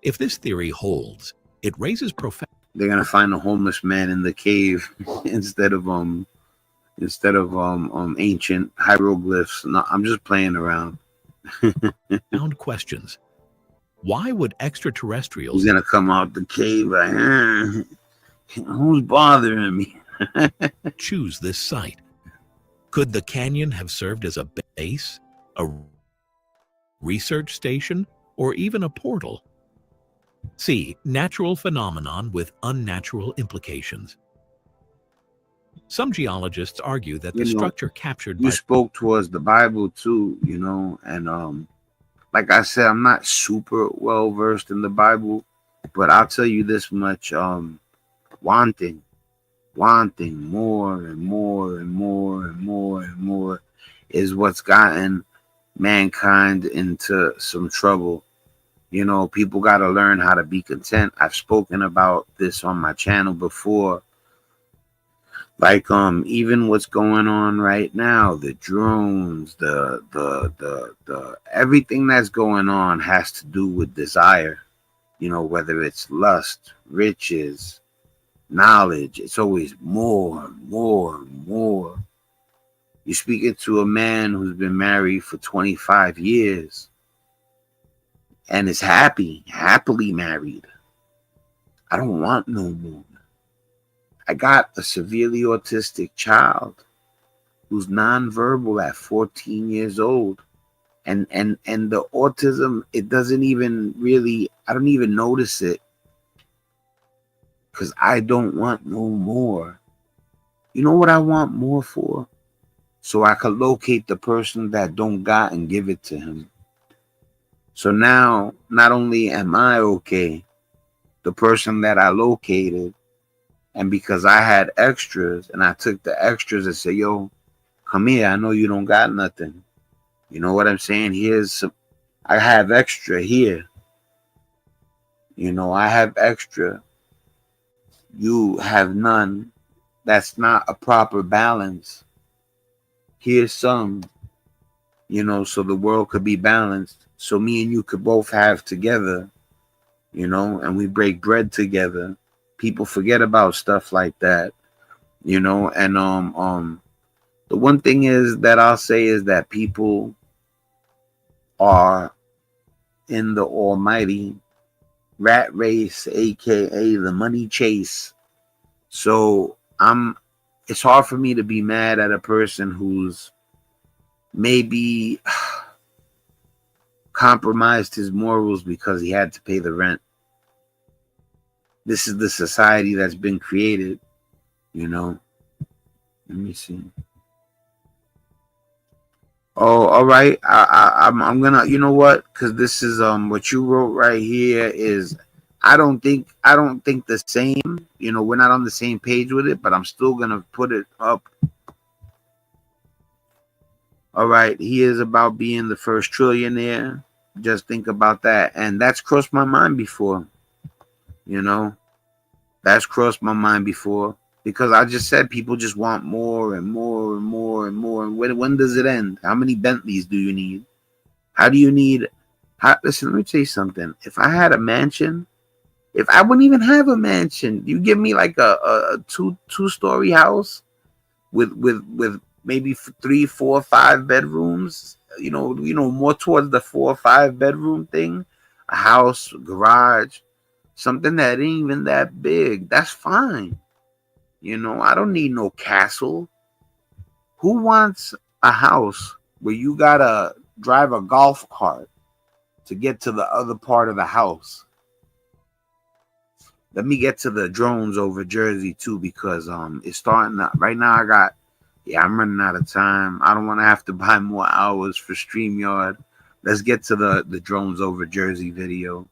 If this theory holds, it raises profound.
They're gonna find a homeless man in the cave instead of ancient hieroglyphs. No, I'm just playing around.
Questions. Why would extraterrestrials?
He's gonna come out the cave like, who's bothering me?
Choose this site. Could the canyon have served as a base, a research station, or even a portal? C. Natural phenomenon with unnatural implications. Some geologists argue that the structure captured
you spoke towards the Bible too, you know, and like I said, I'm not super well versed in the Bible, but I'll tell you this much: wanting wanting more and more and more and more and more is what's gotten mankind into some trouble. You know, people got to learn how to be content. I've spoken about this on my channel before. Like even what's going on right now, the drones, the everything that's going on has to do with desire. You know, whether it's lust, riches, knowledge, it's always more, more, more. You're speaking to a man who's been married for 25 years and is happily married. I don't want no more. I got a severely autistic child who's nonverbal at 14 years old. And the autism, it doesn't even really, I don't even notice it because I don't want no more. You know what I want more for? So I could locate the person that don't got and give it to him. So now, not only am I okay, the person that I located, and because I had extras and I took the extras and said, yo, come here. I know you don't got nothing. You know what I'm saying? Here's some, I have extra here. You know, I have extra. You have none. That's not a proper balance. Here's some, you know, so the world could be balanced. So me and you could both have together, you know, and we break bread together. People forget about stuff like that, you know, and the one thing is that I'll say is that people are in the almighty rat race, aka the money chase. So it's hard for me to be mad at a person who's maybe compromised his morals because he had to pay the rent. This is the society that's been created, you know. Let me see. Oh, all right. I'm gonna, you know what? Because this is what you wrote right here is I don't think the same. You know, we're not on the same page with it, but I'm still gonna put it up. All right, he is about being the first trillionaire. Just think about that, and that's crossed my mind before. You know, that's crossed my mind before. Because I just said people just want more and more and more and more. And when does it end? How many Bentleys do you need? How do you need? Listen, let me tell you something. If I had a mansion, if I wouldn't even have a mansion, you give me like a two-story house with maybe 3, 4, 5 bedrooms. You know, more towards the 4 or 5 bedroom thing. A house, a garage, something that ain't even that big. That's fine. You know, I don't need no castle. Who wants a house where you gotta drive a golf cart to get to the other part of the house? Let me get to the drones over Jersey too, because it's starting to, right now I'm running out of time. I don't want to have to buy more hours for StreamYard. Let's get to the drones over Jersey video.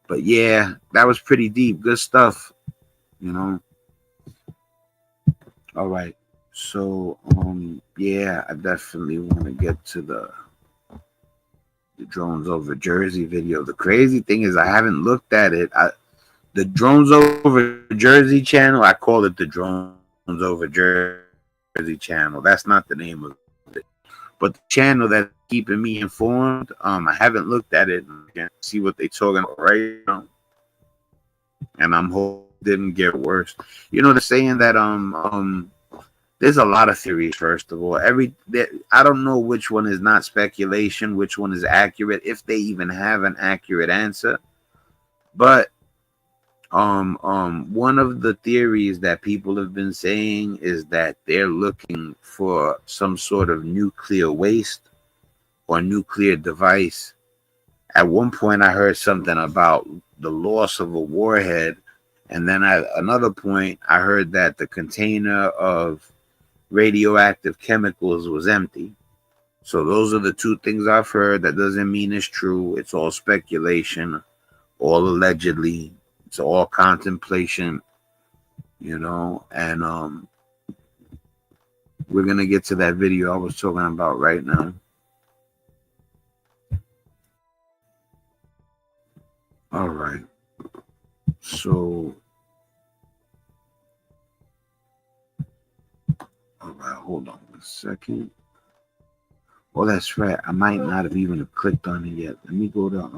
But yeah, that was pretty deep. Good stuff. You know. All right. So yeah, I definitely want to get to the drones over Jersey video. The crazy thing is I haven't looked at it. The drones over Jersey channel, I call it the drones over Jersey channel. That's not the name of it. But the channel that's keeping me informed, I haven't looked at it and see what they're talking about right now. And I'm hoping it didn't get worse. You know, they're saying that there's a lot of theories. First of all, I don't know which one is not speculation, which one is accurate, if they even have an accurate answer. But one of the theories that people have been saying is that they're looking for some sort of nuclear waste or nuclear device. At one point, I heard something about the loss of a warhead, and then at another point, I heard that the container of radioactive chemicals was empty. So those are the two things I've heard. That doesn't mean it's true. It's all speculation, all allegedly. It's all contemplation. you know, and we're gonna get to that video I was talking about right now. All right, so all right, hold on a second. Oh, that's right. I might not have even clicked on it yet. Let me go to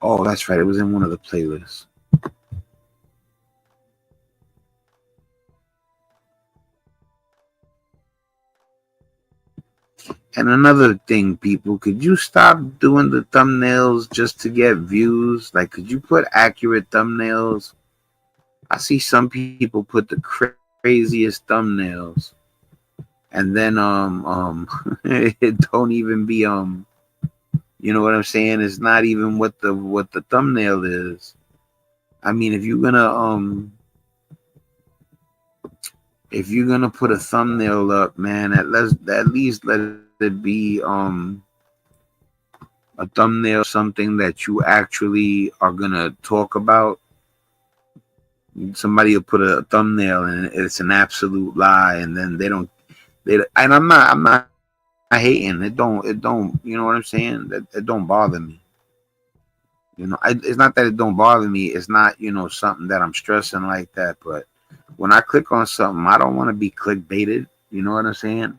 oh, that's right. It was in one of the playlists. And another thing, people, could you stop doing the thumbnails just to get views? Like, could you put accurate thumbnails? I see some people put the craziest thumbnails, and then it don't even be you know what I'm saying? It's not even what the thumbnail is. I mean, if you're gonna put a thumbnail up, man, at least let it be a thumbnail, something that you actually are gonna talk about. Somebody will put a thumbnail and it's an absolute lie, and then and I'm not hating. It don't, you know what I'm saying? It don't bother me. You know, it's not that it don't bother me. It's not, you know, something that I'm stressing like that. But when I click on something, I don't want to be clickbaited. You know what I'm saying?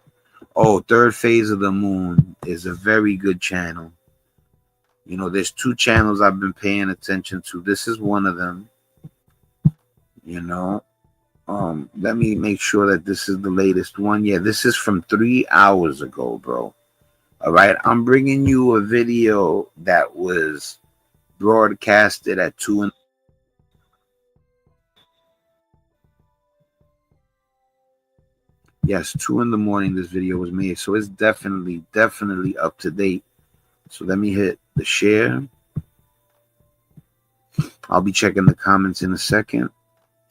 Oh, Third Phase of the Moon is a very good channel. You know, there's 2 channels I've been paying attention to. This is one of them. You know, let me make sure that this is the latest one. Yeah, this is from 3 hours ago, bro. All right, I'm bringing you a video that was broadcasted at 2 in the morning. This video was made, so it's definitely up to date. So let me hit the share. I'll be checking the comments in a second.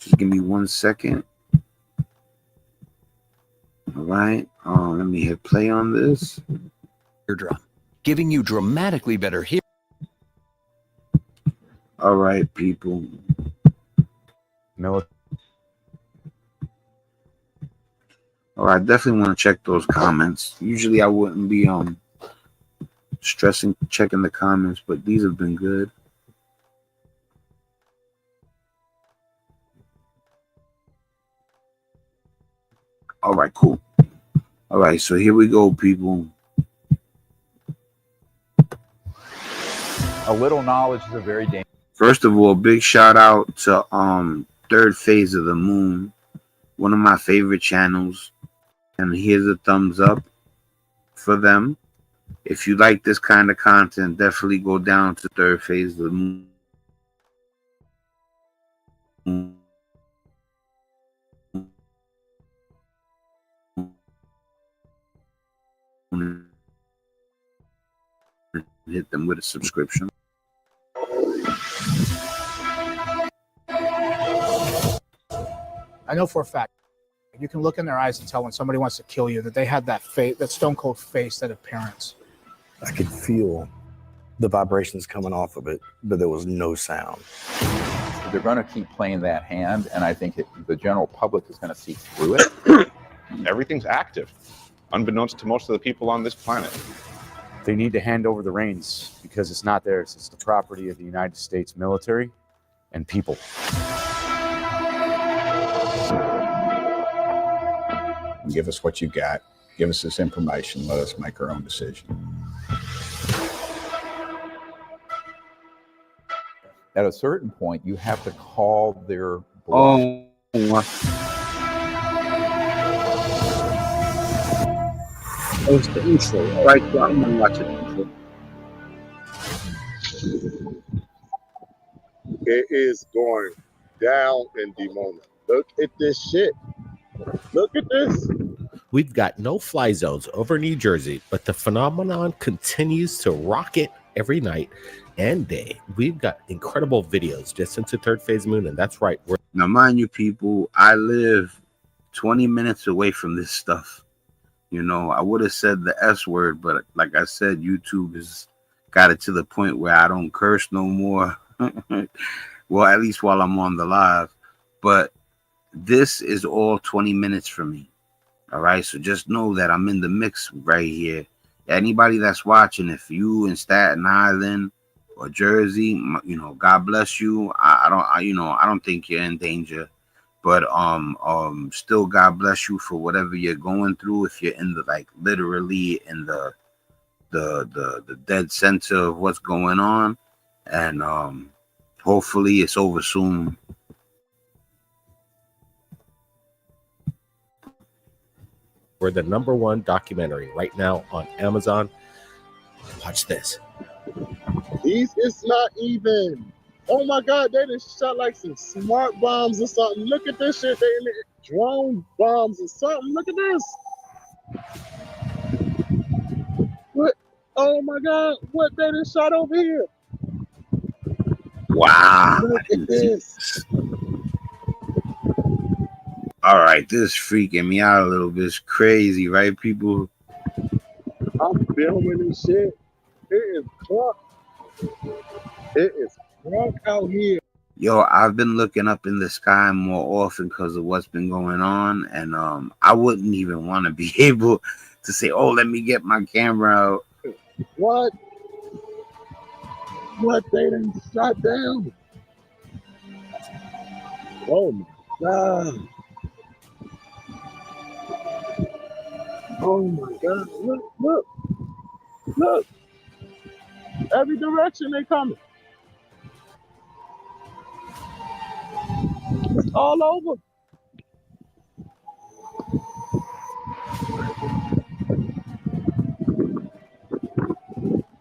Just give me 1 second. All right, let me hit play on this.
Eardrum, giving you dramatically better hearing.
All right, people.
No.
All right, definitely want to check those comments. Usually I wouldn't be stressing checking the comments, but these have been good. All right, cool. All right, so here we go, people.
A little knowledge is a very dangerous.
First of all, big shout out to Third Phase of the Moon, one of my favorite channels. And here's a thumbs up for them. If you like this kind of content, definitely go down to Third Phase of the Moon. Hit them with a subscription.
I know for a fact, you can look in their eyes and tell when somebody wants to kill you that they had that face, that stone cold face, that appearance.
I could feel the vibrations coming off of it, but there was no sound.
They're going to keep playing that hand, and I think the general public is going to see through it.
Everything's active, unbeknownst to most of the people on this planet.
They need to hand over the reins because it's not theirs. It's the property of the United States military and people.
Give us what you got. Give us this information. Let us make our own decision.
At a certain point, you have to call their bluff.
Oh, it's the intro. All right, so I'm gonna watch it.
It is going down in Dimona. Look at this shit. Look at this.
We've got no fly zones over New Jersey, but the phenomenon continues to rocket every night and day. We've got incredible videos just into Third Phase Moon, and that's right.
Now, mind you, people, I live 20 minutes away from this stuff. You know, I would have said the S word, but like I said, YouTube has got it to the point where I don't curse no more. Well, at least while I'm on the live. But this is all 20 minutes for me. All right. So just know that I'm in the mix right here. Anybody that's watching, if you in Staten Island or Jersey, God bless you. I don't think you're in danger. But still, God bless you for whatever you're going through. If you're in the literally in the dead center of what's going on, and hopefully it's over soon.
We're the #1 documentary right now on Amazon. Watch this.
These is not even. Oh my God, they just shot like some smart bombs or something. Look at this shit. They drone bombs or something. Look at this. What? Oh my God, what they just shot over here?
Wow.
Look at this.
All right, this is freaking me out a little bit. It's crazy, right, people?
I'm filming this shit. It is crunk. It is crunk out here.
Yo, I've been looking up in the sky more often because of what's been going on, and I wouldn't even want to be able to say, "Oh, let me get my camera out."
What? What they done shot down? Oh my God. Oh my God. Look, look, look. Every direction they coming. It's all over.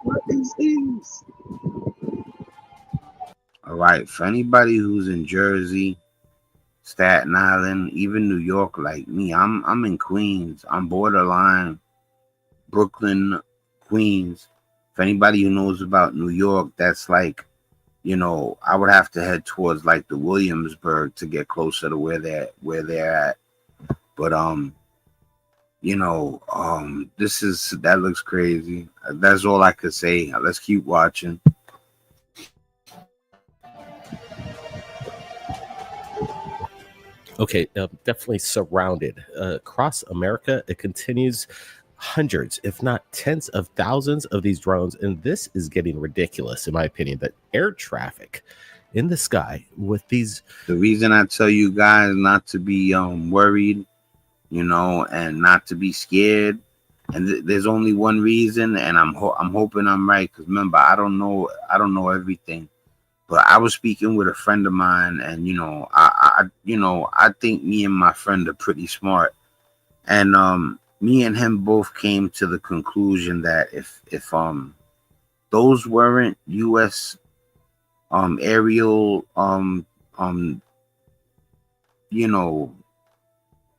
What is these?
All right, for anybody who's in Jersey, Staten Island, even New York, like me, I'm in Queens. I'm borderline Brooklyn, Queens. For anybody who knows about New York, that's like, I would have to head towards like the Williamsburg to get closer to where they're at. But that looks crazy. That's all I could say. Let's keep watching.
Okay, definitely surrounded. Across America, it continues hundreds, if not tens of thousands of these drones. And this is getting ridiculous, in my opinion, that air traffic in the sky with these.
The reason I tell you guys not to be worried, and not to be scared, and there's only one reason, and I'm hoping I'm right, because remember, I don't know everything. But I was speaking with a friend of mine, and I think me and my friend are pretty smart, and me and him both came to the conclusion that if those weren't U.S. Aerial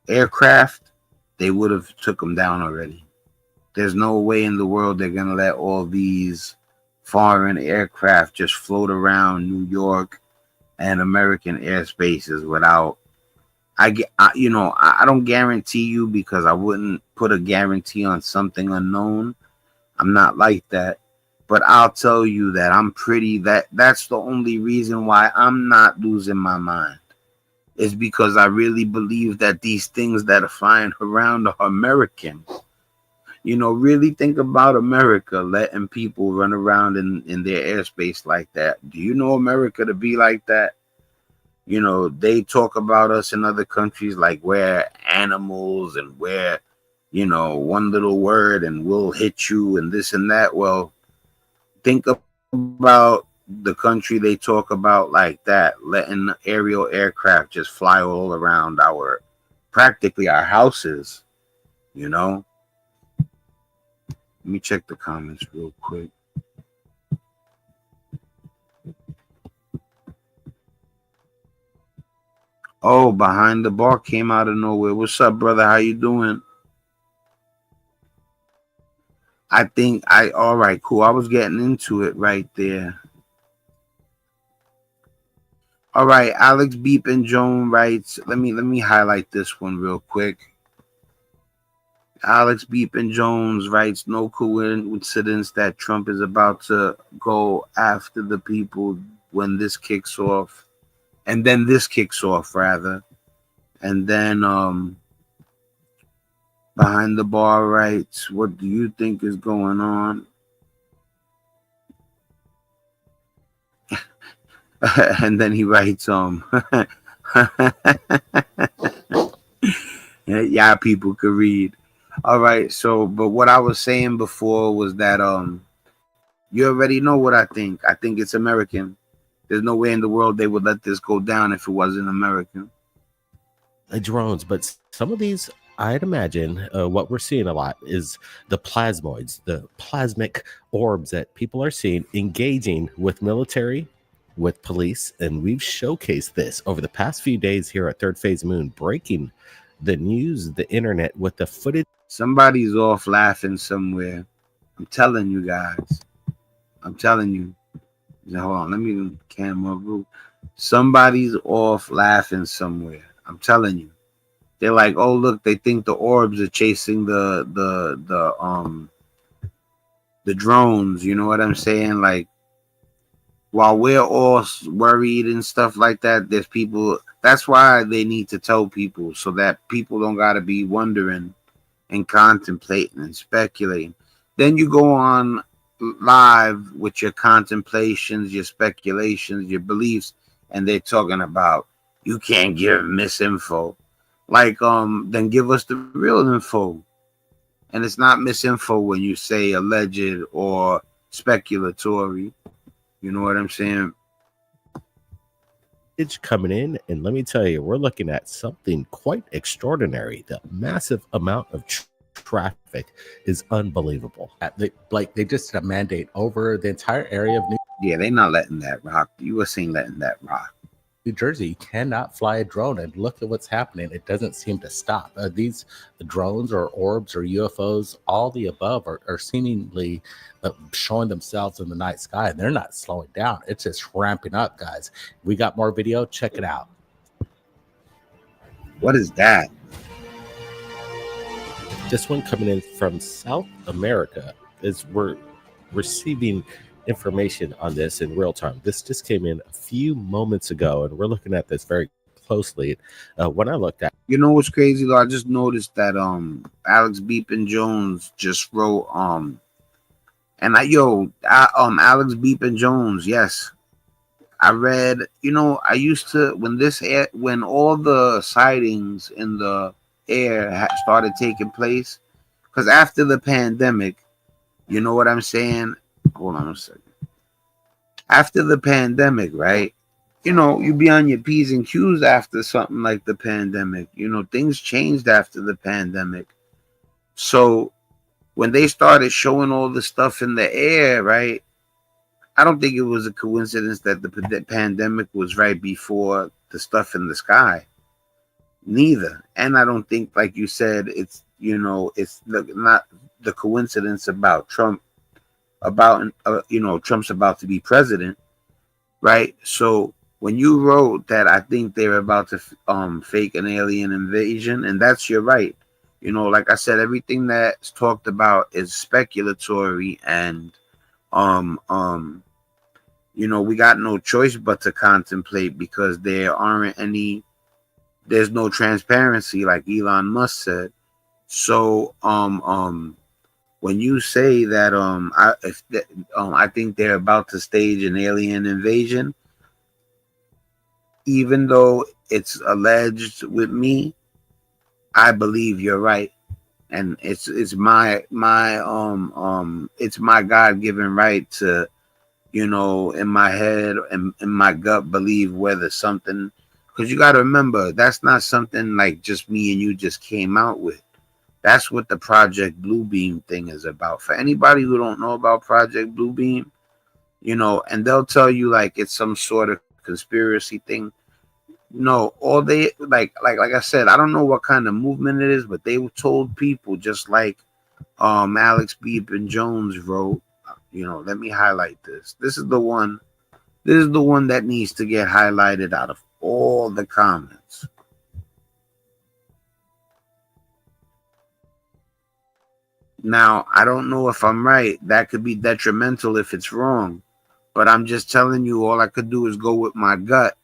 aircraft, they would have took them down already. There's no way in the world they're gonna let all these foreign aircraft just float around New York and American airspaces without. I don't guarantee you, because I wouldn't put a guarantee on something unknown. I'm not like that. But I'll tell you that that's the only reason why I'm not losing my mind. Is because I really believe that these things that are flying around are American. Really think about America letting people run around in their airspace like that. Do you know America to be like that? They talk about us in other countries like we're animals, and we're, one little word and we'll hit you and this and that. Well, think about the country they talk about like that, letting aerial aircraft just fly all around practically our houses. Let me check the comments real quick. Oh, Behind the Bar came out of nowhere. What's up, brother? How you doing? All right, cool. I was getting into it right there. All right, Alex Beepin Joan writes, let me highlight this one real quick. Alex Beepin Jones writes, no coincidence that Trump is about to go after the people when this kicks off, and then this kicks off rather, and then behind the bar writes, "What do you think is going on?" And then he writes, yeah, people could read. All right, so but what I was saying before was that you already know what I think. I think it's American. There's no way in the world they would let this go down if it wasn't American.
Drones, but some of these, I'd imagine, what we're seeing a lot is the plasmoids, the plasmic orbs that people are seeing engaging with military, with police, and we've showcased this over the past few days here at Third Phase Moon, breaking the news, the internet with the footage.
Somebody's off laughing somewhere. I'm telling you guys. I'm telling you. Hold on, let me camera move. Somebody's off laughing somewhere. I'm telling you. They're like, oh look, they think the orbs are chasing the drones. You know what I'm saying? Like, while we're all worried and stuff like that, there's people. That's why they need to tell people so that people don't gotta be wondering and contemplating and speculating. Then you go on live with your contemplations, your speculations, your beliefs, and they're talking about you can't give misinfo. Like, then give us the real info. And it's not misinfo when you say alleged or speculatory. You know what I'm saying?
Coming in, and let me tell you, we're looking at something quite extraordinary. The massive amount of traffic is unbelievable.
They just did a mandate over the entire area of
Yeah, they're not letting that rock. You were saying letting that rock.
New Jersey. You cannot fly a drone, and look at what's happening. It doesn't seem to stop. These drones or orbs or UFOs, all the above, are seemingly showing themselves in the night sky, and they're not slowing down. It's just ramping up, guys. We got more video. Check it out.
What is that?
This one coming in from South America is we're receiving information on this in real time. This just came in a few moments ago, and we're looking at this very closely. When I looked at,
you know what's crazy though? I just noticed that Alex Beepin Jones just wrote Alex Beepin Jones, yes. I read, I used to when all the sightings in the air started taking place, because after the pandemic, you know what I'm saying? Hold on a second. After the pandemic, right? You be on your P's and Q's after something like the pandemic. Things changed after the pandemic. So when they started showing all the stuff in the air, right? I don't think it was a coincidence that the pandemic was right before the stuff in the sky. Neither. And I don't think, like you said, it's not the coincidence about Trump, Trump's about to be president, right? So when you wrote that, I think they're about to fake an alien invasion, and you're right. Like I said, everything that's talked about is speculatory, and we got no choice but to contemplate, because there's no transparency, like Elon Musk said. So when you say that I think they're about to stage an alien invasion, even though it's alleged with me, I believe you're right, and it's my it's my God-given right to, in my head and in my gut, believe whether something, because you got to remember, that's not something like just me and you just came out with. That's what the Project Bluebeam thing is about. For anybody who don't know about Project Bluebeam, and they'll tell you like it's some sort of conspiracy thing. No, all they like I said, I don't know what kind of movement it is, but they told people, just like Alex Beepin Jones wrote. Let me highlight this. This is the one that needs to get highlighted out of all the comments. Now, I don't know if I'm right. That could be detrimental if it's wrong. But I'm just telling you, all I could do is go with my gut,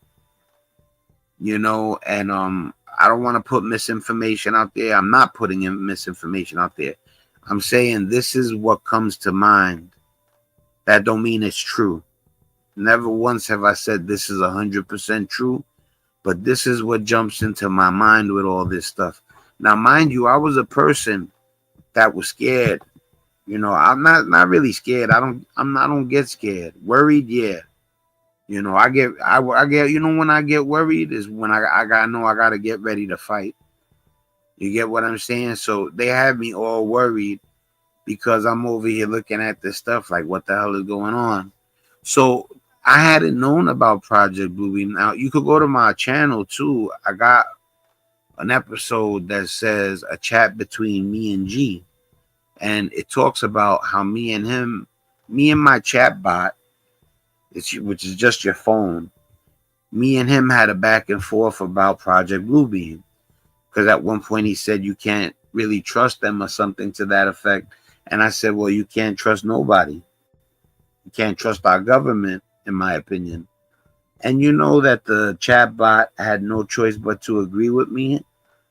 you know, and I don't want to put misinformation out there. I'm not putting in misinformation out there. I'm saying this is what comes to mind. That don't mean it's true. Never once have I said this is 100% true, but this is what jumps into my mind with all this stuff. Now, mind you, I was a person that was scared. You know, I'm not really scared. I don't get scared. Worried, yeah. You know, I get, you know, when I get worried is when I gotta get ready to fight. You get what I'm saying? So they have me all worried because I'm over here looking at this stuff like, what the hell is going on? So I hadn't known about Project Bluebeam. Now you could go to my channel too. I got an episode that says a chat between me and G, and it talks about how me and my chat bot, which is just your phone, me and him had a back and forth about Project Bluebeam, because at one point he said you can't really trust them or something to that effect. And I said, well, you can't trust nobody. You can't trust our government, in my opinion. And you know that the chatbot had no choice but to agree with me.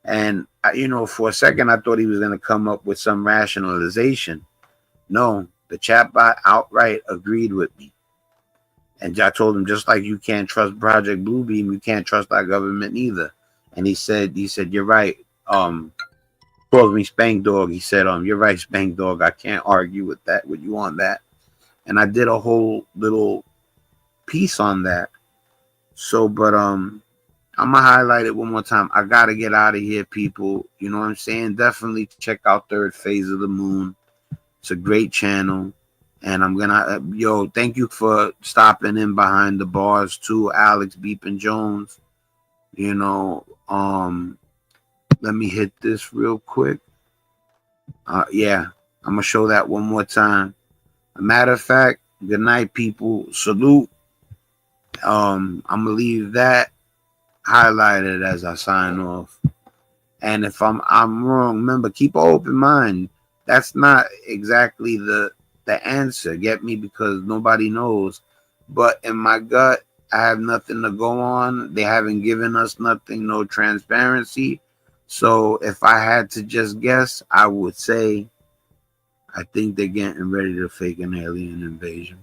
And, you know, for a second, I thought he was going to come up with some rationalization. No, the chatbot outright agreed with me. And I told him, just like you can't trust Project Bluebeam, you can't trust our government either. And he said, you're right. Calls me Spank Dog. He said, you're right, Spank Dog. I can't argue with you on that. And I did a whole little piece on that. So, but I'm gonna highlight it one more time. I gotta get out of here, people. You know what I'm saying? Definitely check out Third Phase of the Moon. It's a great channel. And I'm gonna thank you for stopping in behind the bars too, Alex Beepin Jones. You know, let me hit this real quick. Yeah, I'm gonna show that one more time. A matter of fact, good night, people. Salute. I'm gonna leave that highlighted as I sign off. And if I'm wrong, remember, keep an open mind. That's not exactly the answer. Get me? Because nobody knows. But in my gut, I have nothing to go on. They haven't given us nothing, no transparency. So if I had to just guess, I would say I think they're getting ready to fake an alien invasion.